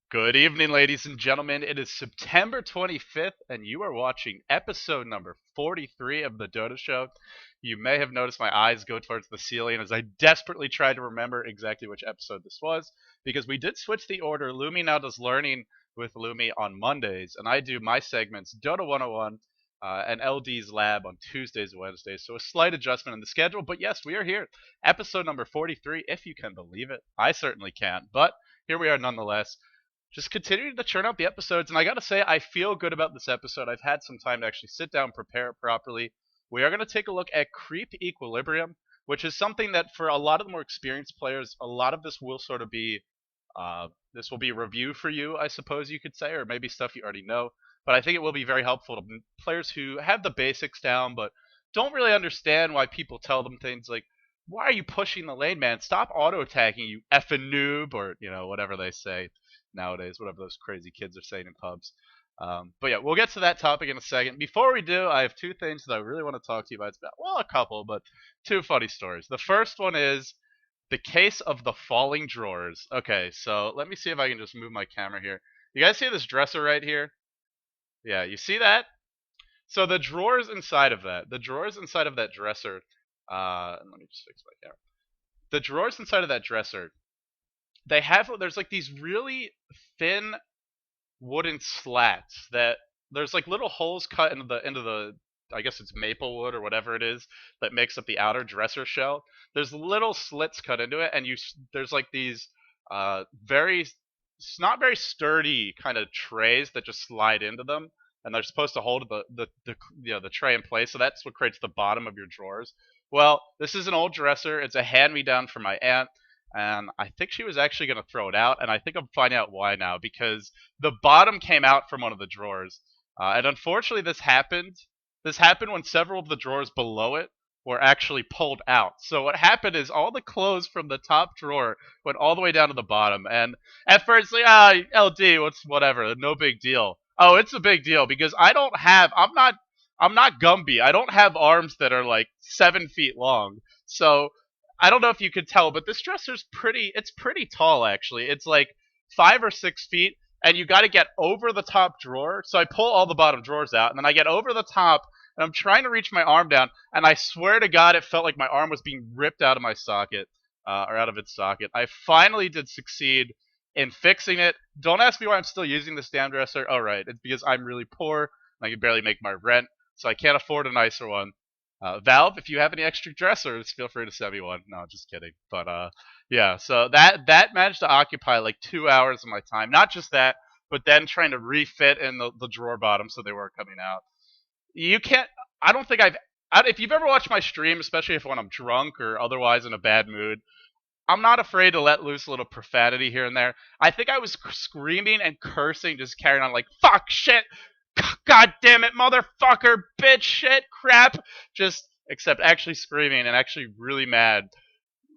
Good evening, ladies and gentlemen. It is September 25th, and you are watching episode number 43 of The Dota Show. You may have noticed my eyes go towards the ceiling as I desperately tried to remember exactly which episode this was, because we did switch the order. Lumi now does learning with Lumi on Mondays, and I do my segments Dota 101 and LD's Lab on Tuesdays and Wednesdays. So a slight adjustment in the schedule, but yes, we are here. Episode number 43, if you can believe it. I certainly can't, but here we are nonetheless, just continuing to churn out the episodes. And I gotta say, I feel good about this episode. I've had some time to actually sit down, prepare it properly. We are gonna take a look at creepuilibrium, which is something that for a lot of the more experienced players, a lot of this will sort of be this will be review for you, I suppose you could say, or maybe stuff you already know. But I think it will be very helpful to players who have the basics down, but don't really understand why people tell them things like, "Why are you pushing the lane, man? Stop auto attacking, you effing noob," or whatever they say nowadays, whatever those crazy kids are saying in pubs. But yeah, we'll get to that topic in a second. Before we do, I have two things that I really want to talk to you about. It's about, well, a couple, but two funny stories. The first one is the case of the falling drawers. Okay, so let me see if I can just move my camera here. You guys see this dresser right here? Yeah, you see that? So the drawers inside of that, dresser, let me just fix my camera. The drawers inside of that dresser, there's like these really thin wooden slats that there's like little holes cut into the I guess it's maple wood or whatever it is that makes up the outer dresser shell. There's little slits cut into it, and there's like these very not very sturdy kind of trays that just slide into them, and they're supposed to hold the tray in place. So that's what creates the bottom of your drawers. Well, this is an old dresser. It's a hand me down from my aunt, and I think she was actually going to throw it out, and I think I'm finding out why now, because the bottom came out from one of the drawers, and unfortunately this happened. This happened when several of the drawers below it were actually pulled out. So what happened is all the clothes from the top drawer went all the way down to the bottom, and at first, like, LD, whatever, no big deal. Oh, it's a big deal because I'm not Gumby. I don't have arms that are like 7 feet long. So I don't know if you could tell, but this dresser's it's pretty tall actually. It's like 5 or 6 feet, and you got to get over the top drawer. So I pull all the bottom drawers out, and then I get over the top, and I'm trying to reach my arm down, and I swear to God, it felt like my arm was being ripped out of my socket, or out of its socket. I finally did succeed in fixing it. Don't ask me why I'm still using this damn dresser. Oh, right, it's because I'm really poor, and I can barely make my rent, so I can't afford a nicer one. Valve, if you have any extra dressers, feel free to send me one. No, just kidding. But yeah. So that managed to occupy like 2 hours of my time. Not just that, but then trying to refit in the drawer bottom so they weren't coming out. You can't. I don't think if you've ever watched my stream, especially if when I'm drunk or otherwise in a bad mood, I'm not afraid to let loose a little profanity here and there. I think I was screaming and cursing, just carrying on like fuck, shit, God damn it, motherfucker, bitch, shit, crap. Just, except actually screaming and actually really mad.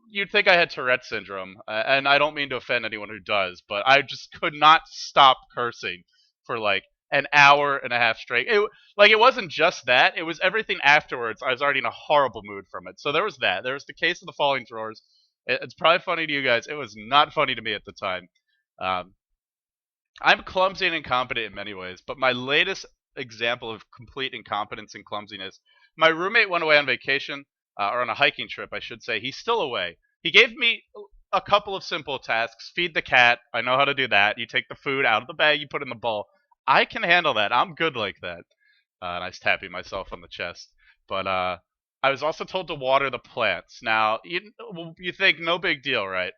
You'd think I had Tourette syndrome, and I don't mean to offend anyone who does, but I just could not stop cursing for like an hour and a half straight. It wasn't just that; it was everything afterwards. I was already in a horrible mood from it. So there was that. There was the case of the falling drawers. It's probably funny to you guys. It was not funny to me at the time. Um, I'm clumsy and incompetent in many ways, but my latest example of complete incompetence and clumsiness, my roommate went away on vacation, or on a hiking trip, I should say. He's still away. He gave me a couple of simple tasks. Feed the cat. I know how to do that. You take the food out of the bag, you put it in the bowl. I can handle that. I'm good like that. Nice tapping myself on the chest. But I was also told to water the plants. Now, you think no big deal, right?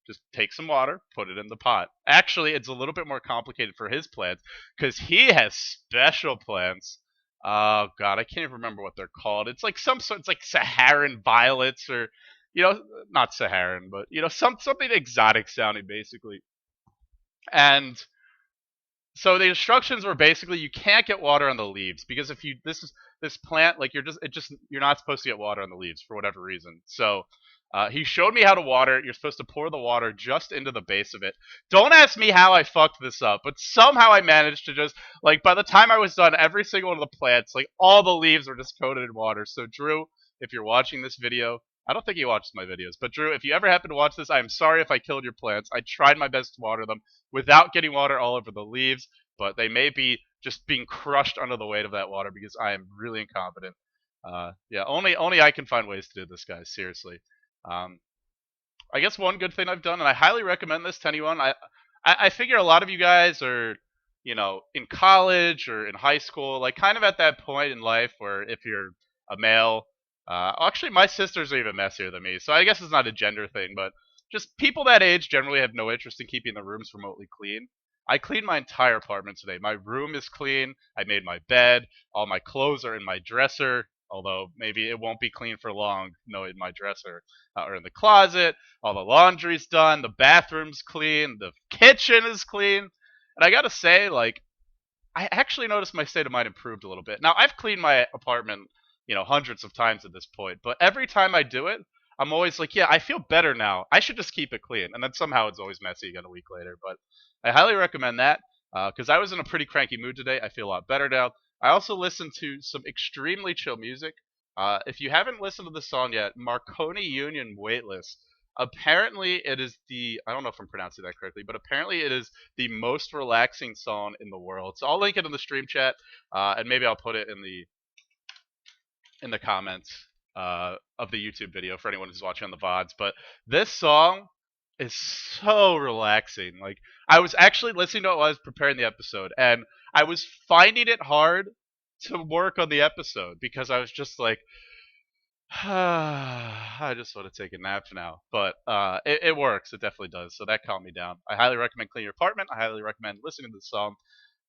Just take some water, put it in the pot. Actually, it's a little bit more complicated for his plants because he has special plants. Oh God, I can't even remember what they're called. It's like some sort. It's like Saharan violets, or not Saharan, but something exotic sounding, basically. And so the instructions were basically you can't get water on the leaves because if you this plant, like, you're not supposed to get water on the leaves for whatever reason. So he showed me how to water it. You're supposed to pour the water just into the base of it. Don't ask me how I fucked this up, but somehow I managed to just, like, by the time I was done, every single one of the plants, like, all the leaves were just coated in water. So Drew, if you're watching this video, I don't think he watches my videos. But Drew, if you ever happen to watch this, I'm sorry if I killed your plants. I tried my best to water them without getting water all over the leaves, but they may be just being crushed under the weight of that water because I am really incompetent. Yeah, only I can find ways to do this, guys. Seriously. Um, I guess one good thing I've done, and I highly recommend this to anyone. I figure a lot of you guys are, in college or in high school, like kind of at that point in life where if you're a male, actually my sisters are even messier than me, so I guess it's not a gender thing, but just people that age generally have no interest in keeping the rooms remotely clean. I cleaned my entire apartment today. My room is clean. I made my bed. All my clothes are in my dresser, although maybe it won't be clean for long, in my dresser or in the closet. All the laundry's done, the bathroom's clean, the kitchen is clean. And I gotta say, like, I actually noticed my state of mind improved a little bit. Now, I've cleaned my apartment, hundreds of times at this point, but every time I do it, I'm always like, yeah, I feel better now. I should just keep it clean. And then somehow it's always messy again a week later. But I highly recommend that because I was in a pretty cranky mood today. I feel a lot better now. I also listened to some extremely chill music. If you haven't listened to the song yet, Marconi Union Waitlist. Apparently, it is I don't know if I'm pronouncing that correctly, but apparently it is the most relaxing song in the world. So I'll link it in the stream chat, and maybe I'll put it in the comments of the YouTube video for anyone who's watching on the VODs. But this song is so relaxing. Like, I was actually listening to it while I was preparing the episode, and I was finding it hard to work on the episode because I was just like, I just want to take a nap now. But it works. It definitely does. So that calmed me down. I highly recommend cleaning your apartment. I highly recommend listening to the song.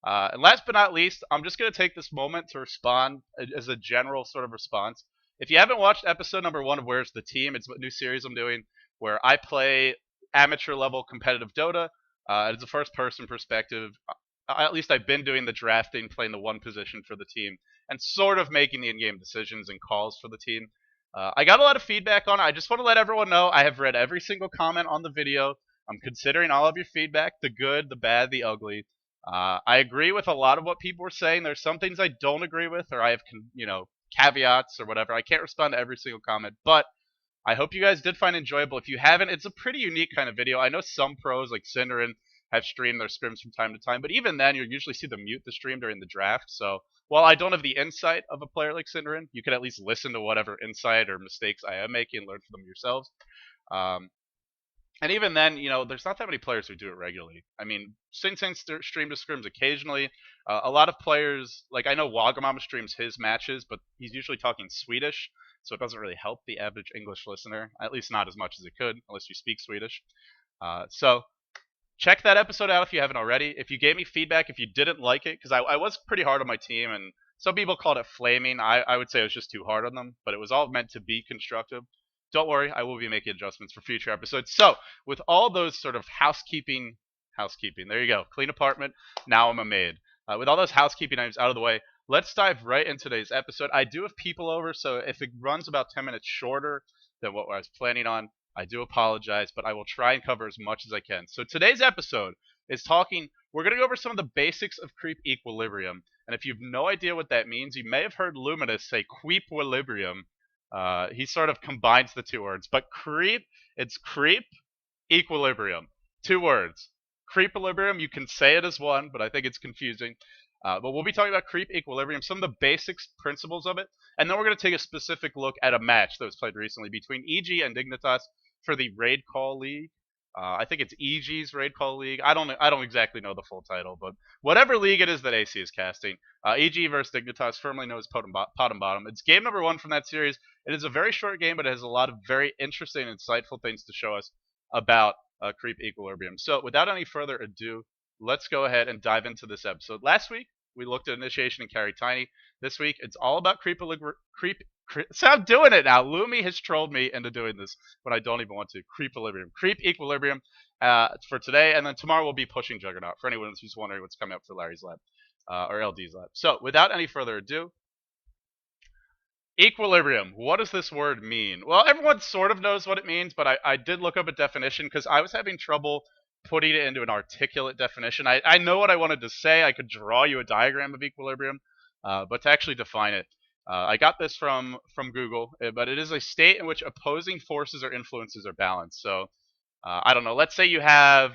And last but not least, I'm just going to take this moment to respond as a general sort of response. If you haven't watched episode number 1 of Where's the Team, it's a new series I'm doing where I play amateur level competitive Dota. It's a first person perspective. At least I've been doing the drafting, playing the one position for the team, and sort of making the in-game decisions and calls for the team. I got a lot of feedback on it. I just want to let everyone know I have read every single comment on the video. I'm considering all of your feedback, the good, the bad, the ugly. I agree with a lot of what people were saying. There's some things I don't agree with, or I have, caveats or whatever. I can't respond to every single comment, but I hope you guys did find it enjoyable. If you haven't, it's a pretty unique kind of video. I know some pros like Cinderin have streamed their scrims from time to time, but even then, you usually see them mute the stream during the draft. So while I don't have the insight of a player like Cinderin, you can at least listen to whatever insight or mistakes I am making and learn from them yourselves. And even then, there's not that many players who do it regularly. I mean, Sing stream to scrims occasionally. A lot of players, like I know Wagamama streams his matches, but he's usually talking Swedish, so it doesn't really help the average English listener, at least not as much as it could, unless you speak Swedish. So check that episode out if you haven't already. If you gave me feedback, if you didn't like it, because I was pretty hard on my team, and some people called it flaming. I would say it was just too hard on them, but it was all meant to be constructive. Don't worry, I will be making adjustments for future episodes. So, with all those sort of housekeeping, there you go, clean apartment, now I'm a maid. With all those housekeeping items out of the way, let's dive right into today's episode. I do have people over, so if it runs about 10 minutes shorter than what I was planning on, I do apologize, but I will try and cover as much as I can. So today's episode is we're going to go over some of the basics of creep equilibrium. And if you've no idea what that means, you may have heard Luminous say creepuilibrium. He sort of combines the two words, but it's creep equilibrium. 2 words. Creepuilibrium, you can say it as one, but I think it's confusing. But we'll be talking about creep equilibrium, some of the basics principles of it, and then we're going to take a specific look at a match that was played recently between EG and Dignitas for the Raid Call League. I think it's EG's Raid Call League. I don't exactly know the full title, but whatever league it is that AC is casting, EG versus Dignitas, formerly known as Pot and Bottom. It's game number 1 from that series. It is a very short game, but it has a lot of very interesting and insightful things to show us about creep equilibrium. So without any further ado, let's go ahead and dive into this episode. Last week, we looked at initiation and carry tiny. This week, it's all about so I'm doing it now. Lumi has trolled me into doing this when I don't even want to. Creep equilibrium for today, and then tomorrow we'll be pushing Juggernaut for anyone who's wondering what's coming up for Larry's lab or LD's lab. So without any further ado, equilibrium. What does this word mean? Well, everyone sort of knows what it means, but I did look up a definition because I was having trouble putting it into an articulate definition. I know what I wanted to say. I could draw you a diagram of equilibrium, but to actually define it, I got this from Google, but it is a state in which opposing forces or influences are balanced. So I don't know. Let's say you have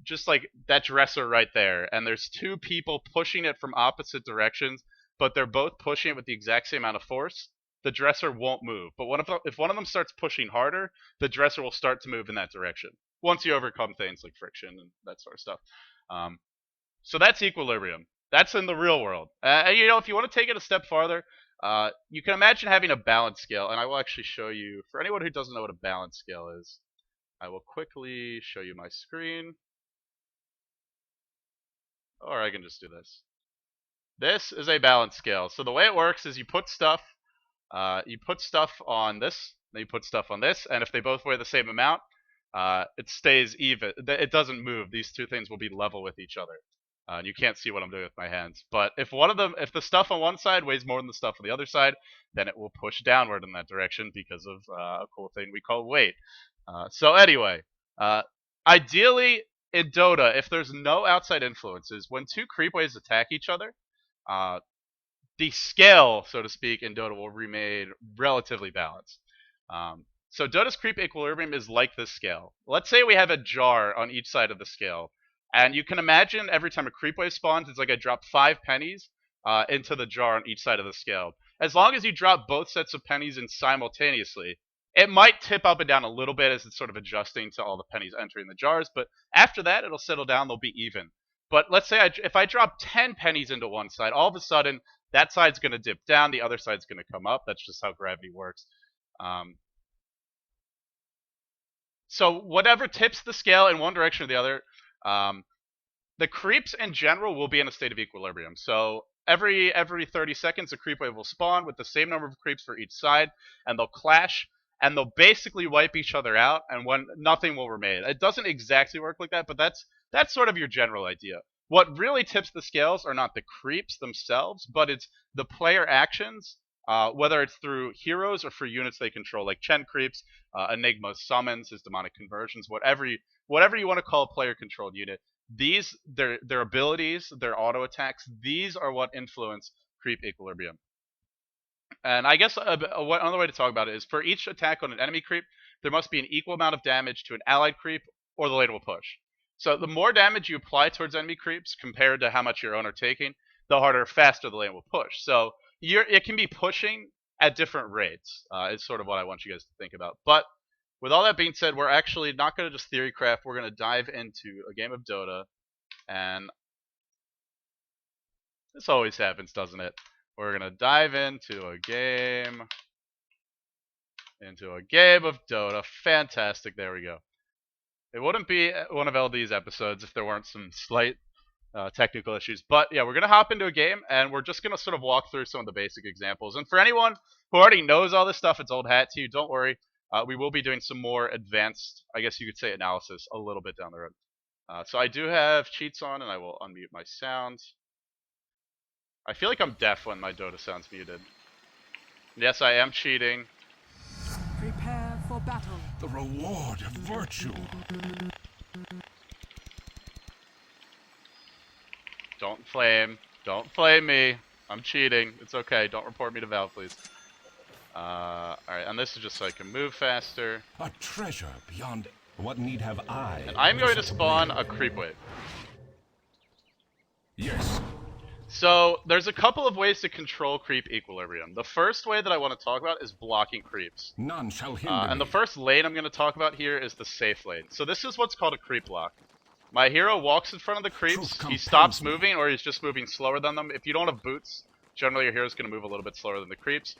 just like that dresser right there, and there's two people pushing it from opposite directions, but they're both pushing it with the exact same amount of force. The dresser won't move. But if one of them starts pushing harder, the dresser will start to move in that direction. Once you overcome things like friction and that sort of stuff. So that's equilibrium. That's in the real world. You know, if you want to take it a step farther, you can imagine having a balance scale, and I will actually show you, for anyone who doesn't know what a balance scale is, I will quickly show you my screen. Or I can just do this. This is a balance scale. So the way it works is you put stuff on this, then you put stuff on this, and if they both weigh the same amount, it stays even. It doesn't move. These two things will be level with each other. And you can't see what I'm doing with my hands. But if if the stuff on one side weighs more than the stuff on the other side, then it will push downward in that direction because of a cool thing we call weight. So anyway, ideally in Dota, if there's no outside influences, when two creep waves attack each other, the scale, so to speak, in Dota will remain relatively balanced. So Dota's creep equilibrium is like this scale. Let's say we have a jar on each side of the scale. And you can imagine every time a creep wave spawns, it's like I drop 5 pennies into the jar on each side of the scale. As long as you drop both sets of pennies in simultaneously, it might tip up and down a little bit as it's sort of adjusting to all the pennies entering the jars. But after that, it'll settle down. They'll be even. But let's say if I drop 10 pennies into one side, all of a sudden, that side's going to dip down. The other side's going to come up. That's just how gravity works. So whatever tips the scale in one direction or the other, the creeps in general will be in a state of equilibrium. So every 30 seconds, a creep wave will spawn with the same number of creeps for each side, and they'll clash, and they'll basically wipe each other out, and when nothing will remain. It doesn't exactly work like that, but that's sort of your general idea. What really tips the scales are not the creeps themselves, but it's the player actions, whether it's through heroes or for units they control, like Chen creeps, Enigma's summons, his demonic conversions, whatever you want to call a player-controlled unit. These, their abilities, their auto attacks, these are what influence creep equilibrium. And I guess another way to talk about it is for each attack on an enemy creep, there must be an equal amount of damage to an allied creep, or the lane will push. So the more damage you apply towards enemy creeps compared to how much your own are taking, the harder, faster the lane will push. So it can be pushing at different rates. Is sort of what I want you guys to think about. But with all that being said, we're actually not going to just theory craft. We're going to dive into a game of Dota, and this always happens, doesn't it? We're going to dive into a game of Dota. Fantastic. There we go. It wouldn't be one of LD's episodes if there weren't some slight technical issues. But yeah, we're going to hop into a game, and we're just going to sort of walk through some of the basic examples. And for anyone who already knows all this stuff, it's old hat to you. Don't worry. We will be doing some more advanced, I guess you could say, analysis a little bit down the road. So I do have cheats on, and I will unmute my sounds. I feel like I'm deaf when my Dota sound's muted. Yes, I am cheating. Prepare for battle. The reward of virtue. Don't flame. Don't flame me. I'm cheating. It's okay. Don't report me to Valve, please. Alright, and this is just so I can move faster. A treasure beyond what need have I. And I'm going to spawn a creep wave. Yes. So, there's a couple of ways to control creep equilibrium. The first way that I want to talk about is blocking creeps. None shall hinder And the first lane I'm going to talk about here is the safe lane. So this is what's called a creep block. My hero walks in front of the creeps, he stops moving, or he's just moving slower than them. If you don't have boots, generally your hero's going to move a little bit slower than the creeps.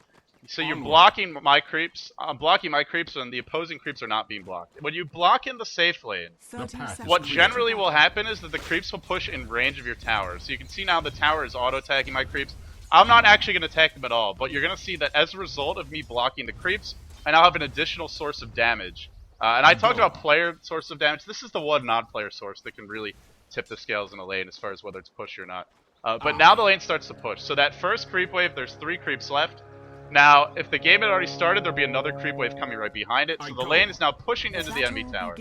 So you're blocking my creeps. I'm blocking my creeps, and the opposing creeps are not being blocked. When you block in the safe lane, what generally will happen is that the creeps will push in range of your tower. So you can see now the tower is auto-attacking my creeps. I'm not actually going to attack them at all, but you're going to see that as a result of me blocking the creeps, I now have an additional source of damage. And I talked about player source of damage. This is the one non-player source that can really tip the scales in a lane as far as whether it's push or not. But now the lane starts to push. So that first creep wave, there's 3 creeps left. Now, if the game had already started, there'd be another creep wave coming right behind it. So the lane is now pushing into the enemy tower.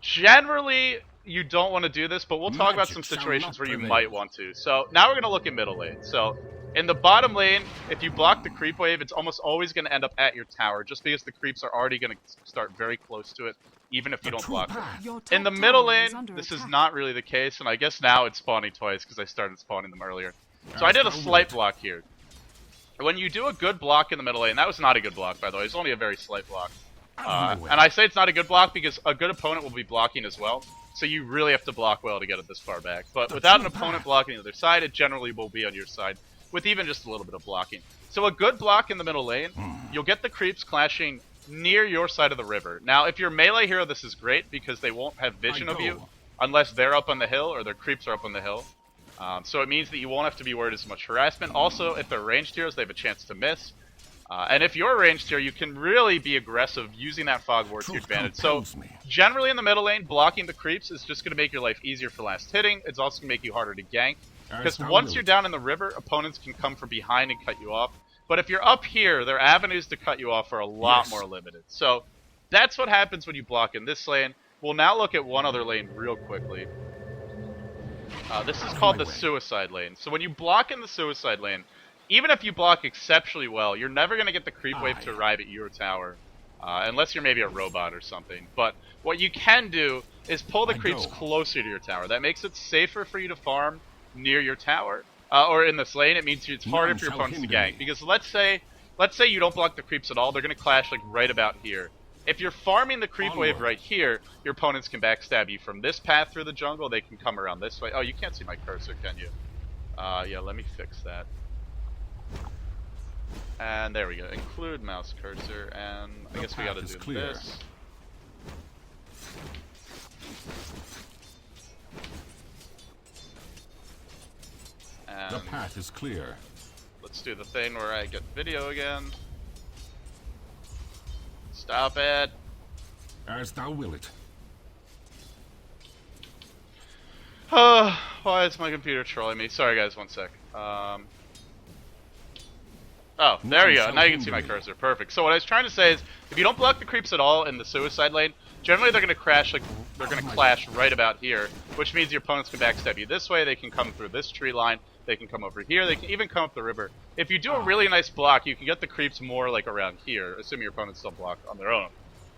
Generally, you don't want to do this, but we'll talk about some situations where you might want to. So now we're going to look at middle lane. So In the bottom lane, if you block the creep wave, it's almost always going to end up at your tower, just because the creeps are already going to start very close to it, even if you don't block them. Your top In the middle tower is lane, under this is attack. not really the case, and I guess now it's spawning twice because I started spawning them earlier. So I did a slight block here. When you do a good block in the middle lane, that was not a good block, by the way. It's only a very slight block. And I say it's not a good block because a good opponent will be blocking as well. So you really have to block well to get it this far back. But without an opponent blocking the other side, it generally will be on your side with even just a little bit of blocking. So a good block in the middle lane, you'll get the creeps clashing near your side of the river. Now, if you're melee hero, this is great because they won't have vision of you unless they're up on the hill or their creeps are up on the hill. So it means that you won't have to be worried as much harassment. Also, if they're ranged heroes, they have a chance to miss. And if you're a ranged hero, you can really be aggressive using that fog ward to your advantage. So generally in the middle lane, blocking the creeps is just going to make your life easier for last hitting. It's also going to make you harder to gank. Because once you're down in the river, opponents can come from behind and cut you off. But if you're up here, their avenues to cut you off are a lot more limited. So that's what happens when you block in this lane. We'll now look at one other lane real quickly. This is called the suicide lane. So when you block in the suicide lane, even if you block exceptionally well, you're never going to get the creep wave to arrive at your tower. Unless you're maybe a robot or something. But what you can do is pull the creeps closer to your tower. That makes it safer for you to farm near your tower. Or in this lane, it means it's harder for your opponents to gank. Because let's say you don't block the creeps at all, they're going to clash like right about here. If you're farming the creep wave right here, your opponents can backstab you from this path through the jungle. They can come around this way. Oh, you can't see my cursor, can you? Yeah, let me fix that. And there we go. Include mouse cursor, and I guess we gotta do this. And the path is clear. Let's do the thing where I get video again. Stop it. As thou wilt. Why is my computer trolling me? Sorry guys, one sec. Oh, there we go. Now you can see my cursor. Perfect. So what I was trying to say is, if you don't block the creeps at all in the suicide lane, generally they're going to crash, like they're going to clash right about here, which means your opponents can backstab you this way. They can come through this tree line. They can come over here. They can even come up the river. If you do a really nice block, you can get the creeps more like around here, assuming your opponents don't block on their own,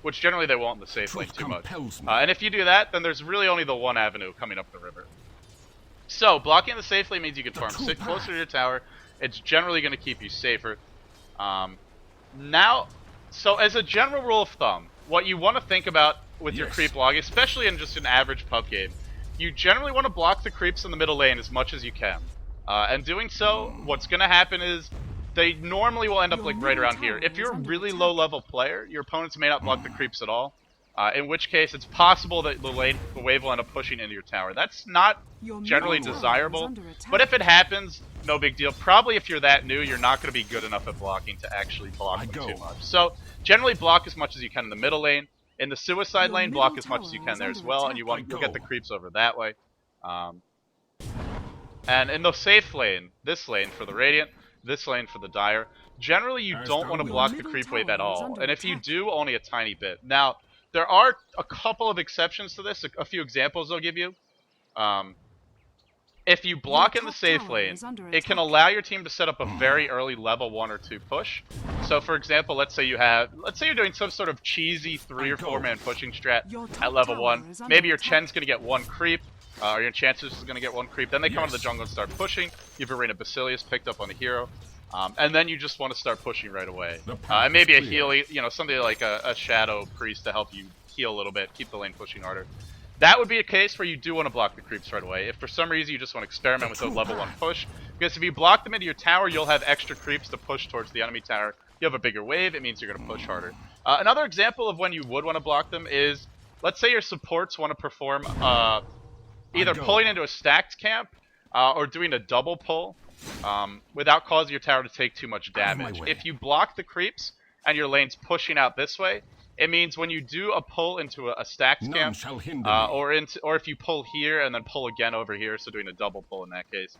which generally they won't in the safe lane too much. And if you do that, then there's really only the one avenue coming up the river. So blocking the safe lane means you can farm sit closer to your tower. It's generally going to keep you safer. Now, so as a general rule of thumb, what you want to think about with your creep log, especially in just an average pub game, you generally want to block the creeps in the middle lane as much as you can. And doing so, what's going to happen is they normally will end up like right around here. If you're a really low level player, your opponents may not block the creeps at all. In which case, it's possible that the wave will end up pushing into your tower. That's not generally desirable, but if it happens, no big deal. Probably if you're that new, you're not going to be good enough at blocking to actually block them too much. So, generally block as much as you can in the middle lane. In the suicide lane, block as much as you can there as well, and you want to get the creeps over that way. And in the safe lane, this lane for the Radiant, this lane for the Dire, generally you don't want to block the creep wave at all. And if you do, only a tiny bit. Now, there are a couple of exceptions to this, a few examples I'll give you. If you block in the safe lane, it can allow your team to set up a very early level 1 or 2 push. So for example, let's say you're doing some sort of cheesy 3 or 4 man pushing strat at level 1. Maybe your Chen's gonna get 1 creep, or your Chances is gonna get 1 creep. Then they come out of the jungle and start pushing. You've Arena Basilius picked up on a hero. And then you just want to start pushing right away. And maybe a heal, something like a Shadow Priest to help you heal a little bit, keep the lane pushing harder. That would be a case where you do want to block the creeps right away. If for some reason you just want to experiment with a level 1 push, because if you block them into your tower, you'll have extra creeps to push towards the enemy tower. You have a bigger wave, it means you're going to push harder. Another example of when you would want to block them is, let's say your supports want to perform either pulling into a stacked camp or doing a double pull. Without causing your tower to take too much damage. If you block the creeps and your lane's pushing out this way, it means when you do a pull into a stacked camp, or if you pull here and then pull again over here, so doing a double pull in that case,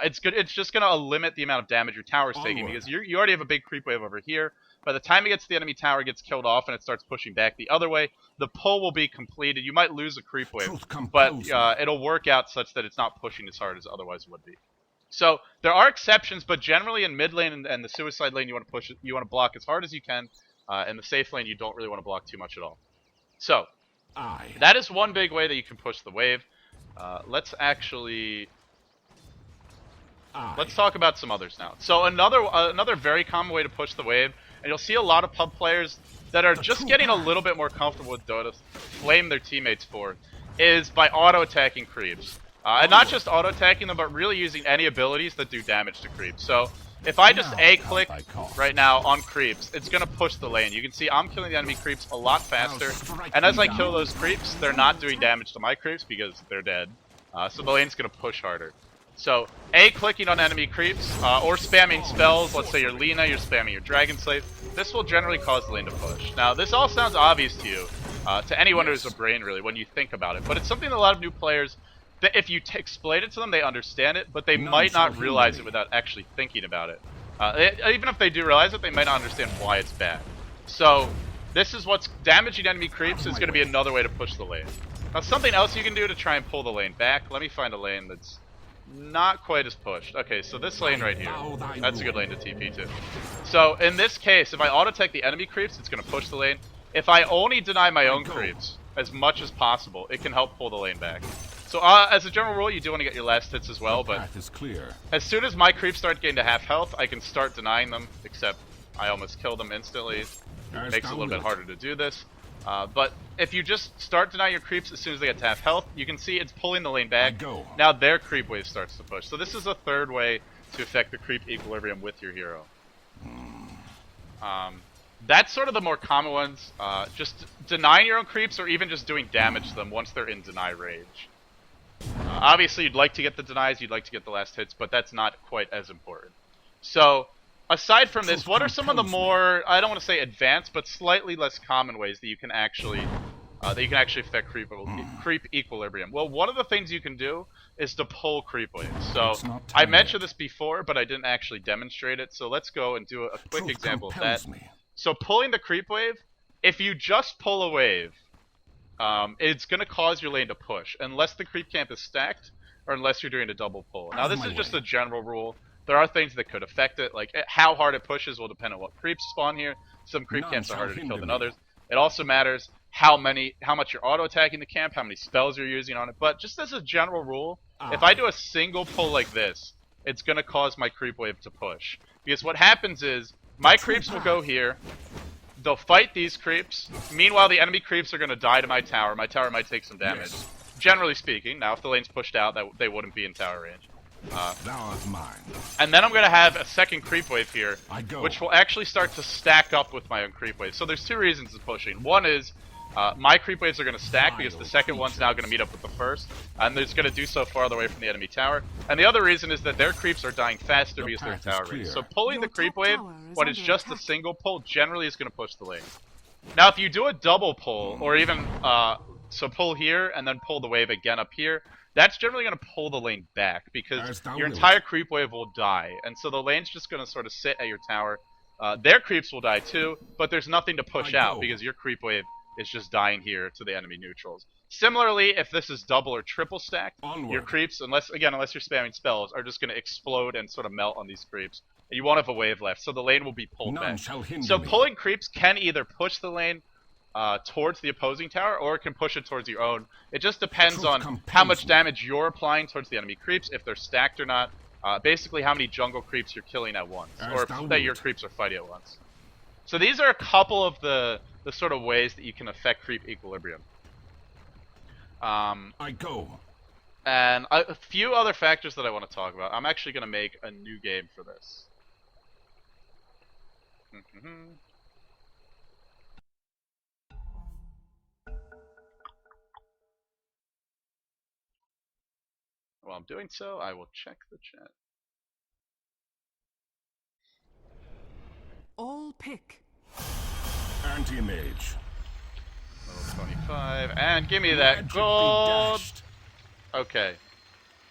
it's good. It's just gonna limit the amount of damage your tower's taking because you already have a big creep wave over here. By the time it gets to the enemy tower, it gets killed off and it starts pushing back the other way. The pull will be completed. You might lose a creep wave, but it'll work out such that it's not pushing as hard as it otherwise would be. So there are exceptions, but generally in mid lane and the suicide lane, you want to push it, you want to block as hard as you can. In the safe lane, you don't really want to block too much at all. So that is one big way that you can push the wave. Let's talk about some others now. So another very common way to push the wave, and you'll see a lot of pub players that are just getting a little bit more comfortable with Dota flame their teammates for, is by auto-attacking creeps. And not just auto-attacking them, but really using any abilities that do damage to creeps. So if I just A-click right now on creeps, it's going to push the lane. You can see I'm killing the enemy creeps a lot faster. And as I kill those creeps, they're not doing damage to my creeps because they're dead. So the lane's going to push harder. So A-clicking on enemy creeps, or spamming spells, let's say you're Lina, you're spamming your Dragon Slave, this will generally cause the lane to push. Now this all sounds obvious to you, to anyone who has a brain really, when you think about it. But it's something that a lot of new players, that if you explain it to them, they understand it, but they might not realize it without actually thinking about it. Even if they do realize it, they might not understand why it's bad. So this is what's damaging enemy creeps is going to be another way to push the lane. Now something else you can do to try and pull the lane back, let me find a lane that's not quite as pushed. Okay, so this lane right here, that's a good lane to TP to. So in this case, if I auto-tech the enemy creeps, it's going to push the lane. If I only deny my own creeps as much as possible, it can help pull the lane back. So as a general rule, you do want to get your last hits as well, but as soon as my creeps start getting to half health, I can start denying them, except I almost kill them instantly. It makes it a little bit harder to do this. But if you just start denying your creeps as soon as they get to half health, you can see it's pulling the lane back. Now their creep wave starts to push. So this is a third way to affect the creep equilibrium with your hero. That's sort of the more common ones. Just denying your own creeps or even just doing damage to them once they're in deny rage. Obviously you'd like to get the denies, you'd like to get the last hits, but that's not quite as important. So aside from this, what are some of the more, I don't want to say advanced, but slightly less common ways that you can actually affect creep equilibrium? Well, one of the things you can do is to pull creep waves. So I mentioned this before, but I didn't actually demonstrate it. So let's go and do a quick example of that. So pulling the creep wave, if you just pull a wave, it's going to cause your lane to push, unless the creep camp is stacked, or unless you're doing a double pull. Now this is just a general rule. There are things that could affect it, like how hard it pushes will depend on what creeps spawn here. Some creep camps are harder to kill than others. It also matters how much you're auto-attacking the camp, how many spells you're using on it. But just as a general rule, if I do a single pull like this, it's going to cause my creep wave to push. Because what happens is, my creeps will go here, they'll fight these creeps, meanwhile the enemy creeps are going to die to my tower might take some damage. Generally speaking, now if the lane's pushed out, they wouldn't be in tower range. And then I'm going to have a second creep wave here, which will actually start to stack up with my own creep wave. So there's two reasons it's pushing. One is my creep waves are going to stack because the second one's now going to meet up with the first, and it's going to do so farther away from the enemy tower. And the other reason is that their creeps are dying faster because they're in tower range. So pulling the creep wave when it's just a single pull generally is going to push the lane. Now if you do a double pull, or even so pull here and then pull the wave again up here, that's generally going to pull the lane back because your entire creep wave will die. And so the lane's just going to sort of sit at your tower. Their creeps will die too, but there's nothing to push out because your creep wave is just dying here to the enemy neutrals. Similarly, if this is double or triple stack, your creeps, unless you're spamming spells, are just going to explode and sort of melt on these creeps. And you won't have a wave left, so the lane will be pulled back. So pulling creeps can either push the lane towards the opposing tower, or it can push it towards your own. It just depends on how much damage you're applying towards the enemy creeps, if they're stacked or not. Basically how many jungle creeps you're killing at once, or that your creeps are fighting at once. So these are a couple of the sort of ways that you can affect creep equilibrium. And a few other factors that I want to talk about. I'm actually going to make a new game for this. While I'm doing so, I will check the chat. All pick. Anti-mage. Level 25. And give me that gold! Okay.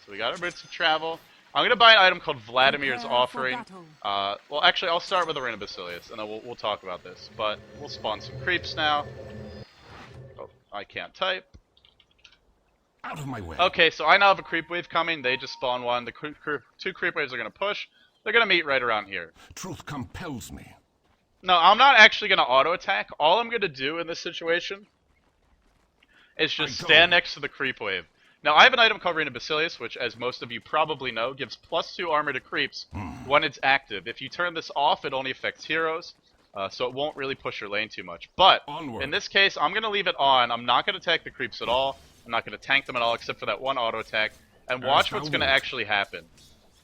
So we got our bits of travel. I'm going to buy an item called Vladimir's Offering. Well, actually, I'll start with Arena Basilius, and then we'll talk about this. But we'll spawn some creeps now. Oh, I can't type. Out of my way. Okay, so I now have a creep wave coming. They just spawn one. The two creep waves are going to push. They're going to meet right around here. Truth compels me. No, I'm not actually going to auto-attack. All I'm going to do in this situation is just stand next to the creep wave. Now, I have an item called Reina Basilius, which, as most of you probably know, gives +2 armor to creeps when it's active. If you turn this off, it only affects heroes, so it won't really push your lane too much. But, in this case, I'm going to leave it on. I'm not going to attack the creeps at all. I'm not going to tank them at all, except for that one auto-attack. And watch what's going to actually happen.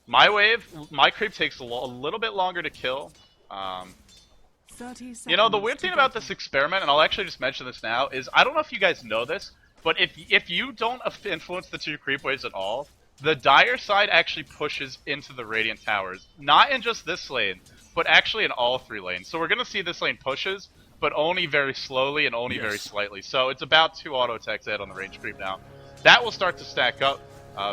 My wave, my creep takes a little bit longer to kill. You know, the weird thing about this experiment, and I'll actually just mention this now, is I don't know if you guys know this, but if you don't influence the two creep waves at all, the dire side actually pushes into the Radiant Towers. Not in just this lane, but actually in all 3 lanes. So we're going to see this lane pushes, but only very slowly and only very slightly. So it's about 2 auto attacks ahead on the range creep now. That will start to stack up,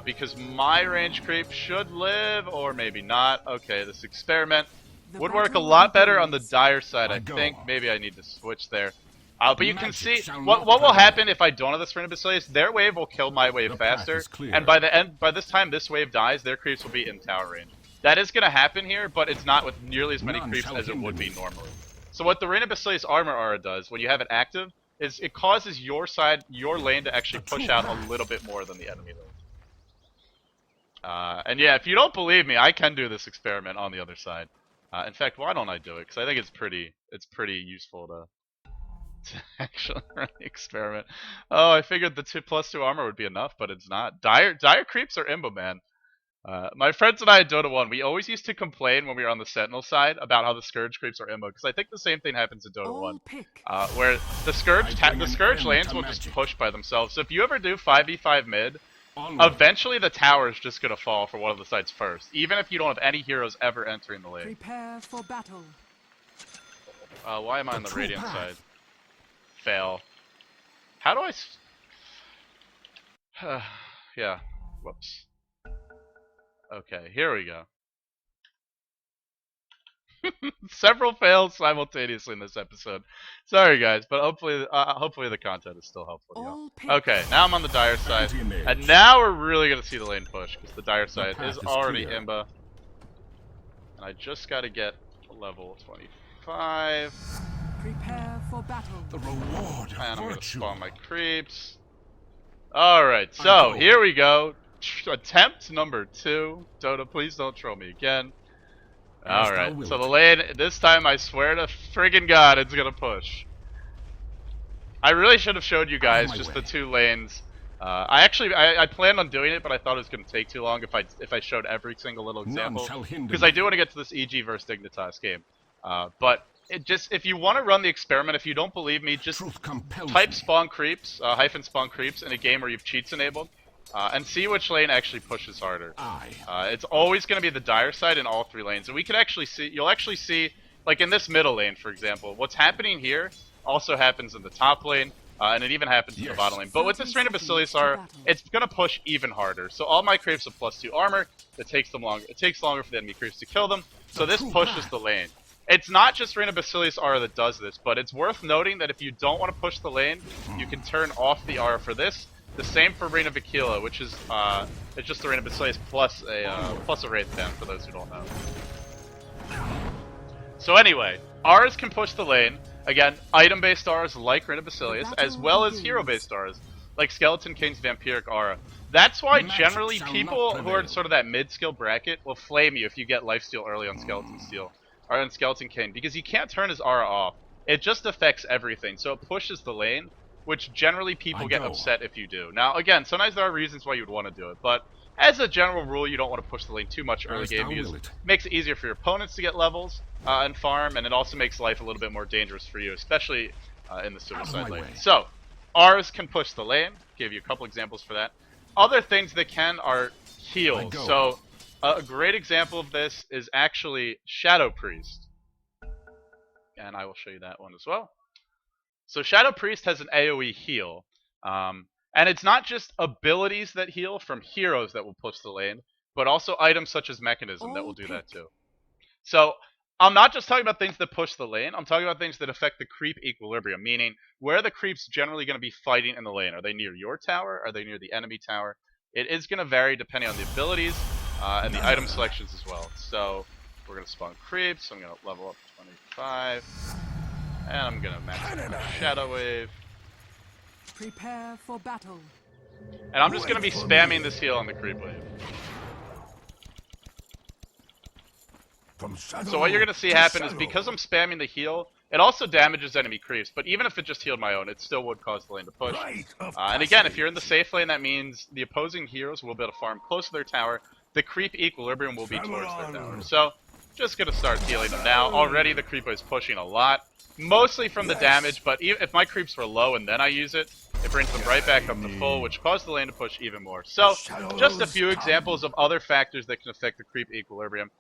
because my range creep should live, or maybe not. Okay, this experiment would work a lot better on the dire side, I think. Maybe I need to switch there. But you can see what will happen if I don't have this Reina Basilius. Their wave will kill my wave faster, and by this time this wave dies, their creeps will be in tower range. That is going to happen here, but it's not with nearly as many creeps as it would be normally. So what the Reina Basilius armor aura does when you have it active is it causes your lane to actually push out a little bit more than the enemy lane. And yeah, if you don't believe me, I can do this experiment on the other side. In fact, why don't I do it? Because I think it's pretty useful to actually run the experiment. Oh, I figured the +2 armor would be enough, but it's not. Dire creeps are imba, man. My friends and I at Dota 1, we always used to complain when we were on the Sentinel side about how the Scourge creeps are imba, because I think the same thing happens in Dota 1, where the Scourge lanes will just push by themselves. So if you ever do 5v5 mid, eventually the tower is just going to fall for one of the sides first, even if you don't have any heroes ever entering the lane. Prepare for battle. Why am I on the Radiant side? Fail. How do I... yeah. Whoops. Okay, here we go. Several fails simultaneously in this episode. Sorry guys, but hopefully the content is still helpful to you. Okay, now I'm on the dire side, and now we're really going to see the lane push, because the dire side is already imba. And I just got to get level 25. Prepare for battle. The reward of and I'm going to virtue. spawn my creeps. Alright, so here we go. Attempt number 2. Dota, please don't troll me again. Alright, so the lane, this time I swear to friggin' God, it's gonna push. I really should have showed you guys just the 2 lanes. I planned on doing it, but I thought it was gonna take too long if I showed every single little example. Because I do want to get to this EG versus Dignitas game. But if you want to run the experiment, if you don't believe me, just type spawn creeps, hyphen spawn creeps in a game where you've cheats enabled. And see which lane actually pushes harder. It's always going to be the dire side in all 3 lanes. And we can actually see, you'll actually see, like in this middle lane, for example, what's happening here also happens in the top lane, and it even happens in the bottom lane. But with this Reina Basilius, it's going to push even harder. So all my creeps have +2 armor. It takes longer for the enemy creeps to kill them. So this pushes the lane. It's not just Reina Basilius aura that does this, but it's worth noting that if you don't want to push the lane, you can turn off the aura for this. The same for Reina Vakila, which is it's just the Reina Basilius plus a Wraith Pen, for those who don't know. So anyway, auras can push the lane. Again, item-based auras like Reina Basilius, as well as hero-based auras, like Skeleton King's Vampiric Aura. That's why generally people who are in sort of that mid-skill bracket will flame you if you get lifesteal early on Skeleton Steel, or on Skeleton King, because you can't turn his aura off. It just affects everything, so it pushes the lane, which generally people get upset if you do. Now, again, sometimes there are reasons why you would want to do it, but as a general rule, you don't want to push the lane too much early game, because it makes it easier for your opponents to get levels and farm, and it also makes life a little bit more dangerous for you, especially in the suicide lane. So, R's can push the lane. Give you a couple examples for that. Other things that can are heals. So, a great example of this is actually Shadow Priest. And I will show you that one as well. So Shadow Priest has an AoE heal, and it's not just abilities that heal from heroes that will push the lane, but also items such as Mechanism that will do that too. So I'm not just talking about things that push the lane. I'm talking about things that affect the creep equilibrium, meaning where are the creeps generally going to be fighting in the lane? Are they near your tower? Are they near the enemy tower? It is going to vary depending on the abilities and the item selections as well. So we're going to spawn creeps. I'm going to level up to 25. And I'm going to max out my Shadow Wave. Prepare for battle. And I'm just going to be spamming this heal on the creep wave. So what you're going to see happen is because I'm spamming the heal, it also damages enemy creeps, but even if it just healed my own, it still would cause the lane to push. And again, if you're in the safe lane, that means the opposing heroes will be able to farm close to their tower. The creep equilibrium will be towards their tower. So, just going to start healing them now. Already the creep is pushing a lot, mostly from the damage, but even if my creeps were low and then I use it, it brings them right back up to full, which caused the lane to push even more. So, just a few examples of other factors that can affect the creep equilibrium.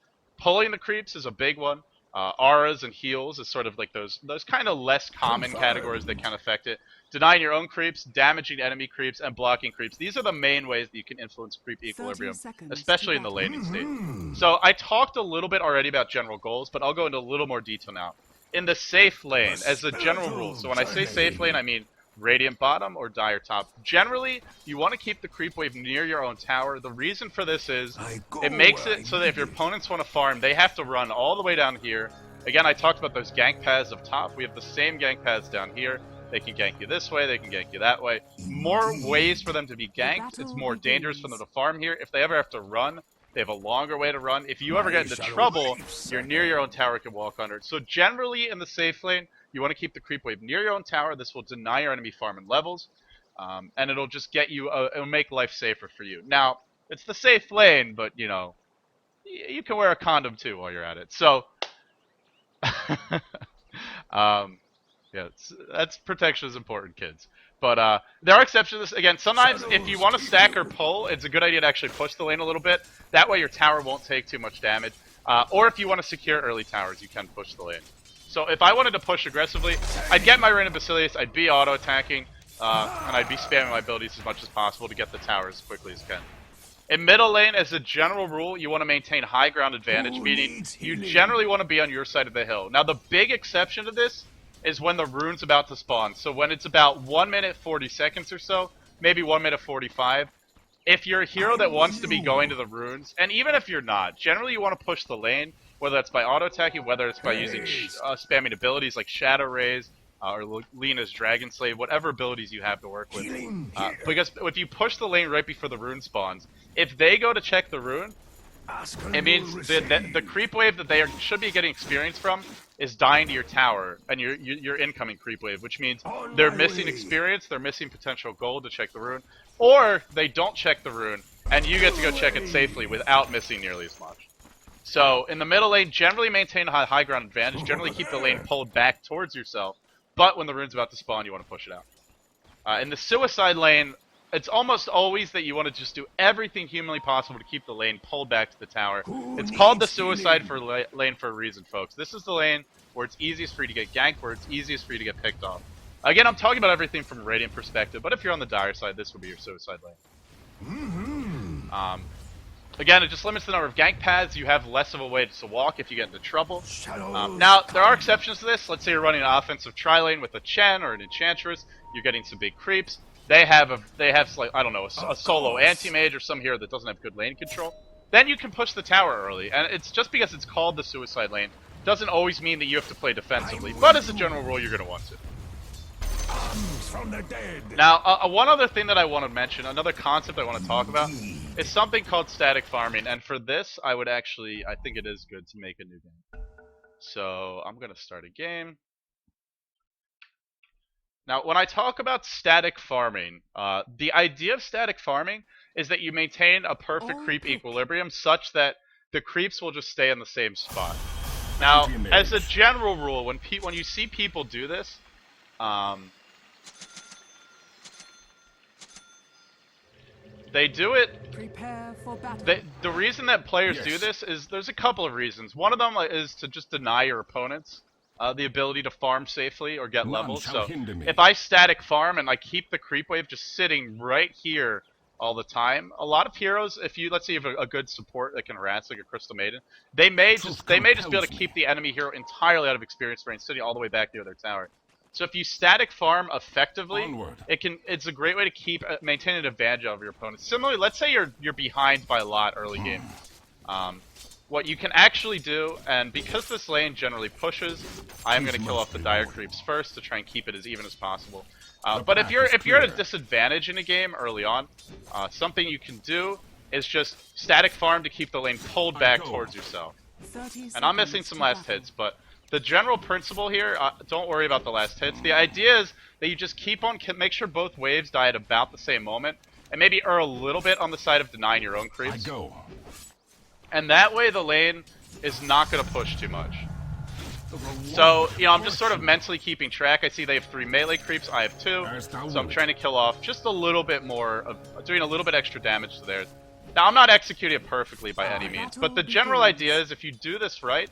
Pulling the creeps is a big one. Auras and heals is sort of like those kind of less common categories that can affect it. Denying your own creeps, damaging enemy creeps, and blocking creeps. These are the main ways that you can influence creep equilibrium, especially in the laning state. So I talked a little bit already about general goals, but I'll go into a little more detail now. In the safe lane, as a general rule, so when I say safe lane, I mean Radiant bottom or Dire top. Generally, you want to keep the creep wave near your own tower. The reason for this is it makes it so that if your opponents want to farm, they have to run all the way down here. Again, I talked about those gank paths up top. We have the same gank paths down here. They can gank you this way, they can gank you that way. More ways for them to be ganked. It's more dangerous for them to farm here. If they ever have to run, they have a longer way to run. If you ever get into trouble, you're near your own tower, can walk under it. So generally in the safe lane, you want to keep the creep wave near your own tower. This will deny your enemy farm and levels, and it'll just get you. It'll make life safer for you. Now, it's the safe lane, but you know, you can wear a condom too while you're at it. So, yeah, that's protection is important, kids. But there are exceptions to this. Again, sometimes if you want to stack or pull, it's a good idea to actually push the lane a little bit. That way your tower won't take too much damage. Or if you want to secure early towers, you can push the lane. So if I wanted to push aggressively, I'd get my Reign of Basilius, I'd be auto-attacking, and I'd be spamming my abilities as much as possible to get the tower as quickly as can. In middle lane, as a general rule, you want to maintain high ground advantage, meaning you generally want to be on your side of the hill. Now, the big exception to this is when the rune's about to spawn. So when it's about 1 minute 40 seconds or so, maybe 1 minute 45, if you're a hero that wants to be going to the runes, and even if you're not, generally you want to push the lane, whether that's by auto-attacking, whether it's by using spamming abilities like Shadow Rays, or Lena's Dragon Slave, whatever abilities you have to work with. Because if you push the lane right before the rune spawns, if they go to check the rune, it means the creep wave that they should be getting experience from is dying to your tower and your incoming creep wave, which means they're missing experience, they're missing potential gold to check the rune, or they don't check the rune and you get to go check it safely without missing nearly as much. So in the middle lane, generally maintain a high ground advantage, generally keep the lane pulled back towards yourself, but when the rune's about to spawn, you want to push it out. In the suicide lane, it's almost always that you want to just do everything humanly possible to keep the lane pulled back to the tower. It's called the suicide lane for a reason, folks. This is the lane where it's easiest for you to get ganked, where it's easiest for you to get picked off. Again, I'm talking about everything from a Radiant perspective, but if you're on the Dire side, this would be your suicide lane. Again, it just limits the number of gank paths. You have less of a way to walk if you get into trouble. Now, there are exceptions to this. Let's say you're running an offensive tri-lane with a Chen or an Enchantress. You're getting some big creeps. They have like, I don't know, a solo anti-mage or some hero that doesn't have good lane control. Then you can push the tower early. And it's just because it's called the suicide lane doesn't always mean that you have to play defensively. But as a general rule, you're going to want to. From the dead. Now, one other thing that I want to mention, another concept I want to talk about, is something called static farming. And for this, I think it is good to make a new game. So, I'm going to start a game. Now, when I talk about static farming, the idea of static farming is that you maintain a perfect creep equilibrium such that the creeps will just stay in the same spot. Now, as a general rule, when you see people do this, they do it. Prepare for battle. The reason that players do this is there's a couple of reasons. One of them is to just deny your opponents the ability to farm safely or get levels. So if I static farm and I keep the creep wave just sitting right here all the time. A lot of heroes, if you let's say you have a good support that can harass like a Crystal Maiden, they may just be able to keep the enemy hero entirely out of experience range, sitting all the way back near their tower. So if you static farm effectively, it's a great way to keep maintain an advantage over your opponent. Similarly, let's say you're behind by a lot early game. What you can actually do, and because this lane generally pushes, I am going to kill off the dire creeps first to try and keep it as even as possible. But if you're at a disadvantage in a game early on, something you can do is just static farm to keep the lane pulled back towards yourself. And I'm missing some last hits, but the general principle here, don't worry about the last hits. The idea is that you just keep on, make sure both waves die at about the same moment, and maybe err a little bit on the side of denying your own creeps. And that way the lane is not going to push too much. So, you know, I'm just sort of mentally keeping track. I see they have 3 melee creeps, I have 2. So I'm trying to kill off just a little bit more, doing a little bit extra damage to theirs. Now, I'm not executing it perfectly by any means, but the general idea is if you do this right,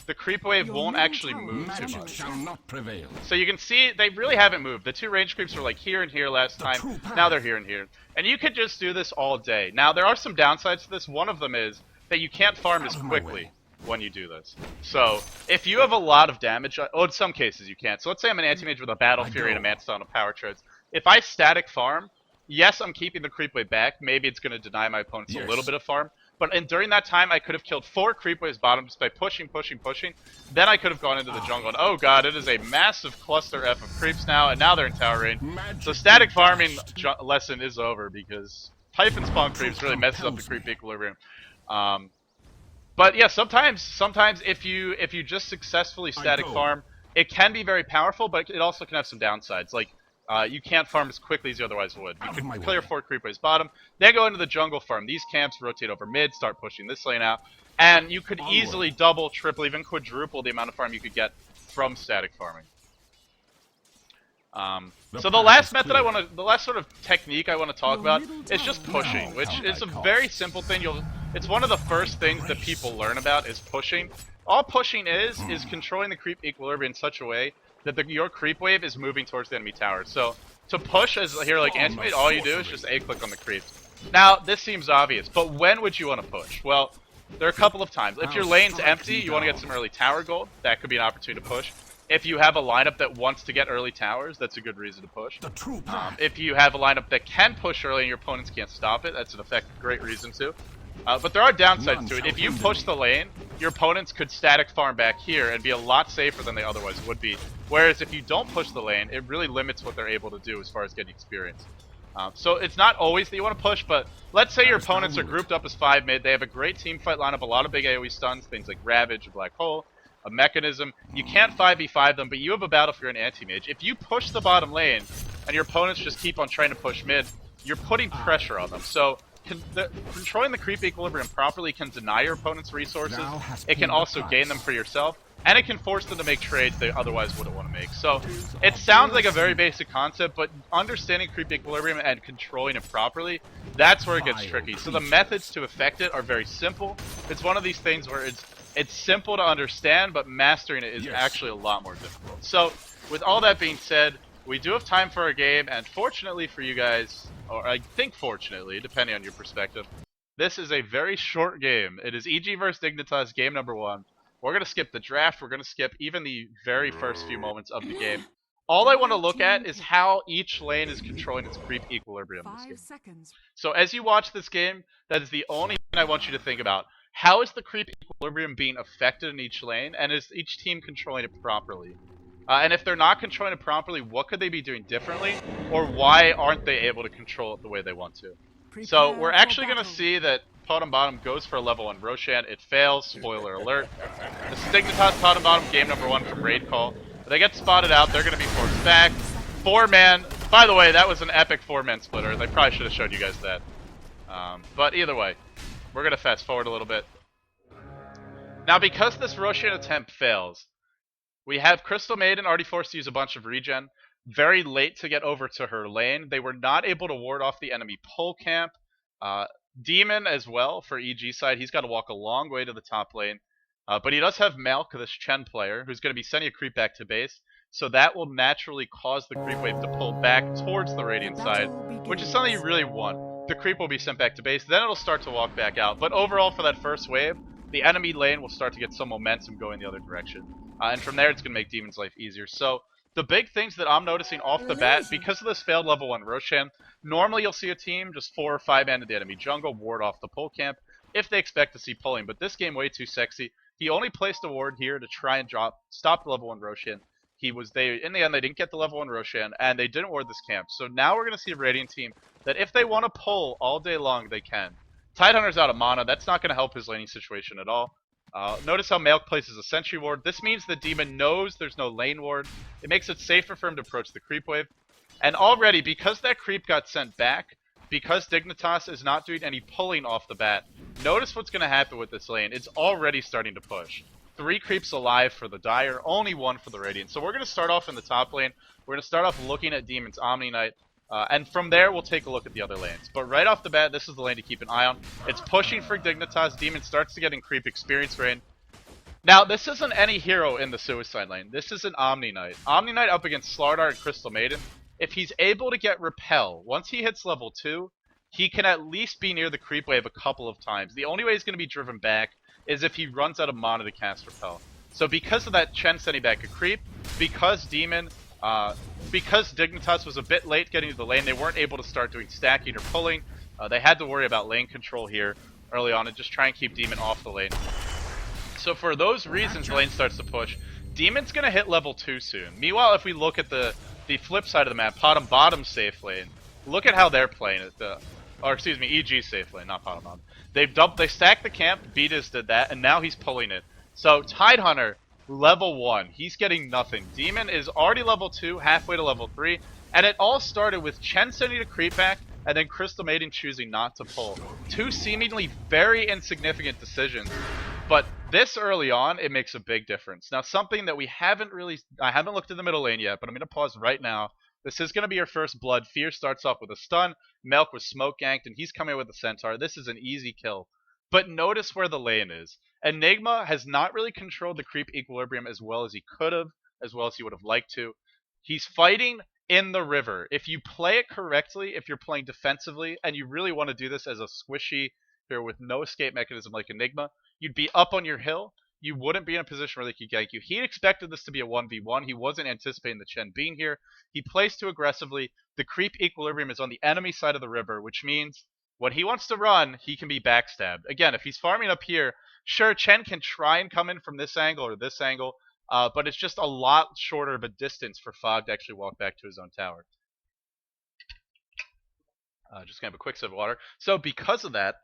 the creep wave won't actually move too much. So you can see, they really haven't moved. The 2 range creeps were like here and here last time, now they're here and here. And you could just do this all day. Now, there are some downsides to this. One of them is that you can't farm as quickly when you do this. So, if you have a lot of damage, in some cases you can't. So let's say I'm an anti-mage with a Battle Fury and a Manta and a Power Treads. If I static farm, yes, I'm keeping the creep wave back. Maybe it's going to deny my opponents a little bit of farm. But during that time, I could have killed 4 creep waves bottom just by pushing. Then I could have gone into the jungle and, oh god, it is a massive cluster F of creeps now, and now they're in tower range. So static farming lesson is over because Typhon spawn creeps really messes up the creep equilibrium. But yeah, sometimes if you just successfully static farm, it can be very powerful, but it also can have some downsides. Like you can't farm as quickly as you otherwise would. You can clear 4 creep waves bottom, then go into the jungle, farm these camps, rotate over mid, start pushing this lane out, and you could easily double, triple, even quadruple the amount of farm you could get from static farming. So the last sort of technique I want to talk about is just pushing, which is a very simple thing. It's one of the first things that people learn about is pushing. All pushing is controlling the creep equilibrium in such a way that your creep wave is moving towards the enemy tower. So to push, as here like anti-mage, all you do is just A-click on the creep. Now this seems obvious, but when would you want to push? Well, there are a couple of times. If your lane's empty, you want to get some early tower gold. That could be an opportunity to push. If you have a lineup that wants to get early towers, that's a good reason to push. If you have a lineup that can push early and your opponents can't stop it, that's an great reason to. But there are downsides to it. If you push the lane, your opponents could static farm back here and be a lot safer than they otherwise would be. Whereas if you don't push the lane, it really limits what they're able to do as far as getting experience. So it's not always that you want to push, but let's say your opponents are grouped up as 5 mid. They have a great team fight lineup, a lot of big AoE stuns, things like Ravage, a Black Hole, a Mechanism. You can't 5v5 them, but you have a Battle Fury and anti-mage. If you push the bottom lane and your opponents just keep on trying to push mid, you're putting pressure on them. So controlling the creep equilibrium properly can deny your opponent's resources. It can also gain them for yourself, and it can force them to make trades they otherwise wouldn't want to make. So it sounds like a very basic concept, but understanding creep equilibrium and controlling it properly, that's where it gets tricky. So the methods to affect it are very simple. It's one of these things where it's simple to understand, but mastering it is actually a lot more difficult. So with all that being said, we do have time for a game, and fortunately for you guys, or I think fortunately, depending on your perspective, this is a very short game. It is EG vs Dignitas, game number 1. We're going to skip the draft. We're going to skip even the very first few moments of the game. All I want to look at is how each lane is controlling its creep equilibrium in this game. So as you watch this game, that is the only thing I want you to think about. How is the creep equilibrium being affected in each lane, and is each team controlling it properly? And if they're not controlling it properly, what could they be doing differently? Or why aren't they able to control it the way they want to? So we're actually going to see that Potm Bottom goes for a level 1 Roshan. It fails. Spoiler alert. This is Dignitas Potm Bottom, game number 1 from Raid Call. They get spotted out. They're going to be forced back. 4-man. By the way, that was an epic 4-man splitter. They probably should have showed you guys that. But either way, we're going to fast forward a little bit. Now, because this Roshan attempt fails, we have Crystal Maiden already forced to use a bunch of regen. Very late to get over to her lane. They were not able to ward off the enemy pull camp. Demon as well for EG side. He's got to walk a long way to the top lane. But he does have Malk, this Chen player, who's going to be sending a creep back to base. So that will naturally cause the creep wave to pull back towards the Radiant side, which is something you really want. the creep will be sent back to base. Then it'll start to walk back out. But overall, for that first wave, the enemy lane will start to get some momentum going the other direction. And from there, it's going to make Demon's life easier. So the big things that I'm noticing off the bat, because of this failed level 1 Roshan, normally you'll see a team just 4 or 5 man to the enemy jungle, ward off the pull camp, if they expect to see pulling. But this game, way too sexy. He only placed a ward here to try and stop the level 1 Roshan. In the end, they didn't get the level 1 Roshan, and they didn't ward this camp. So now we're going to see a Radiant team that if they want to pull all day long, they can. Tidehunter's out of mana. That's not going to help his laning situation at all. Notice how Malk places a sentry ward. This means the Demon knows there's no lane ward. It makes it safer for him to approach the creep wave. And already, because that creep got sent back, because Dignitas is not doing any pulling off the bat, notice what's going to happen with this lane. It's already starting to push. 3 creeps alive for the Dire, only 1 for the Radiant. So we're going to start off in the top lane. We're going to start off looking at Demon's Omni Knight. And from there, we'll take a look at the other lanes. But right off the bat, this is the lane to keep an eye on. It's pushing for Dignitas. Demon starts to get in creep experience rain. Now, this isn't any hero in the Suicide lane. This is an Omni Knight. Omni Knight up against Slardar and Crystal Maiden. If he's able to get Repel, once he hits level 2, he can at least be near the creep wave a couple of times. The only way he's going to be driven back is if he runs out of mana to cast Repel. So because of that, Chen sending back a creep, because Dignitas was a bit late getting to the lane, they weren't able to start doing stacking or pulling. They had to worry about lane control here early on and just try and keep Demon off the lane. So for those reasons, the lane starts to push. Demon's going to hit level 2 soon. Meanwhile, if we look at the flip side of the map, bottom safe lane, look at how they're playing it. EG safe lane, not bottom. They stacked the camp, Beatus did that, and now he's pulling it. So Tidehunter, level 1, he's getting nothing. Demon is already level 2, halfway to level 3, and it all started with Chen sending a creep back, and then Crystal Maiden choosing not to pull. 2 seemingly very insignificant decisions, but this early on, it makes a big difference. Now, something that I haven't looked in the middle lane yet, but I'm going to pause right now. This is going to be your first blood. Fear starts off with a stun. Melk was smoke ganked, and he's coming with a centaur. This is an easy kill. But notice where the lane is. Enigma has not really controlled the creep equilibrium as well as he could have, as well as he would have liked to. He's fighting in the river. If you play it correctly, if you're playing defensively, and you really want to do this as a squishy hero with no escape mechanism like Enigma, you'd be up on your hill. You wouldn't be in a position where they could gank you. He expected this to be a 1v1. He wasn't anticipating the Chen being here. He plays too aggressively. The creep equilibrium is on the enemy side of the river, which means when he wants to run, he can be backstabbed. Again, if he's farming up here, sure, Chen can try and come in from this angle or this angle, but it's just a lot shorter of a distance for Fog to actually walk back to his own tower. Just gonna have a quick sip of water. So because of that,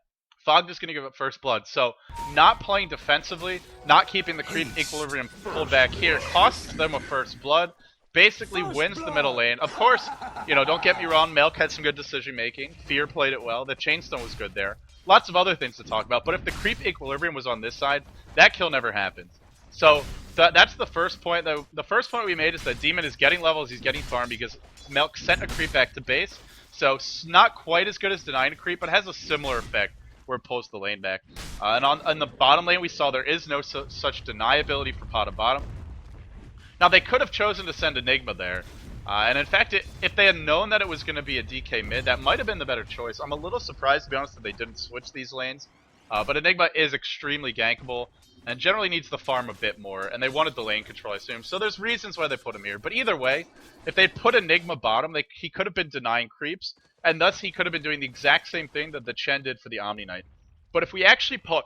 Fog is going to give up first blood. So not playing defensively, not keeping the creep equilibrium pulled back here, costs them a first blood, basically wins the middle lane. Of course, don't get me wrong, Melk had some good decision making. Fear played it well. The Chainstone was good there. Lots of other things to talk about. But if the creep equilibrium was on this side, that kill never happens. So that's the first point. The first point we made is that Demon is getting levels, he's getting farm because Melk sent a creep back to base. So not quite as good as denying a creep, but has a similar effect where it pulls the lane back. And on the bottom lane, we saw there is no such deniability for bottom. Now, they could have chosen to send Enigma there. And in fact, if they had known that it was going to be a DK mid, that might have been the better choice. I'm a little surprised, to be honest, that they didn't switch these lanes. But Enigma is extremely gankable and generally needs to farm a bit more. And they wanted the lane control, I assume. So there's reasons why they put him here. But either way, if they'd put Enigma bottom, he could have been denying creeps. And thus, he could have been doing the exact same thing that the Chen did for the Omni Knight. But if we actually pause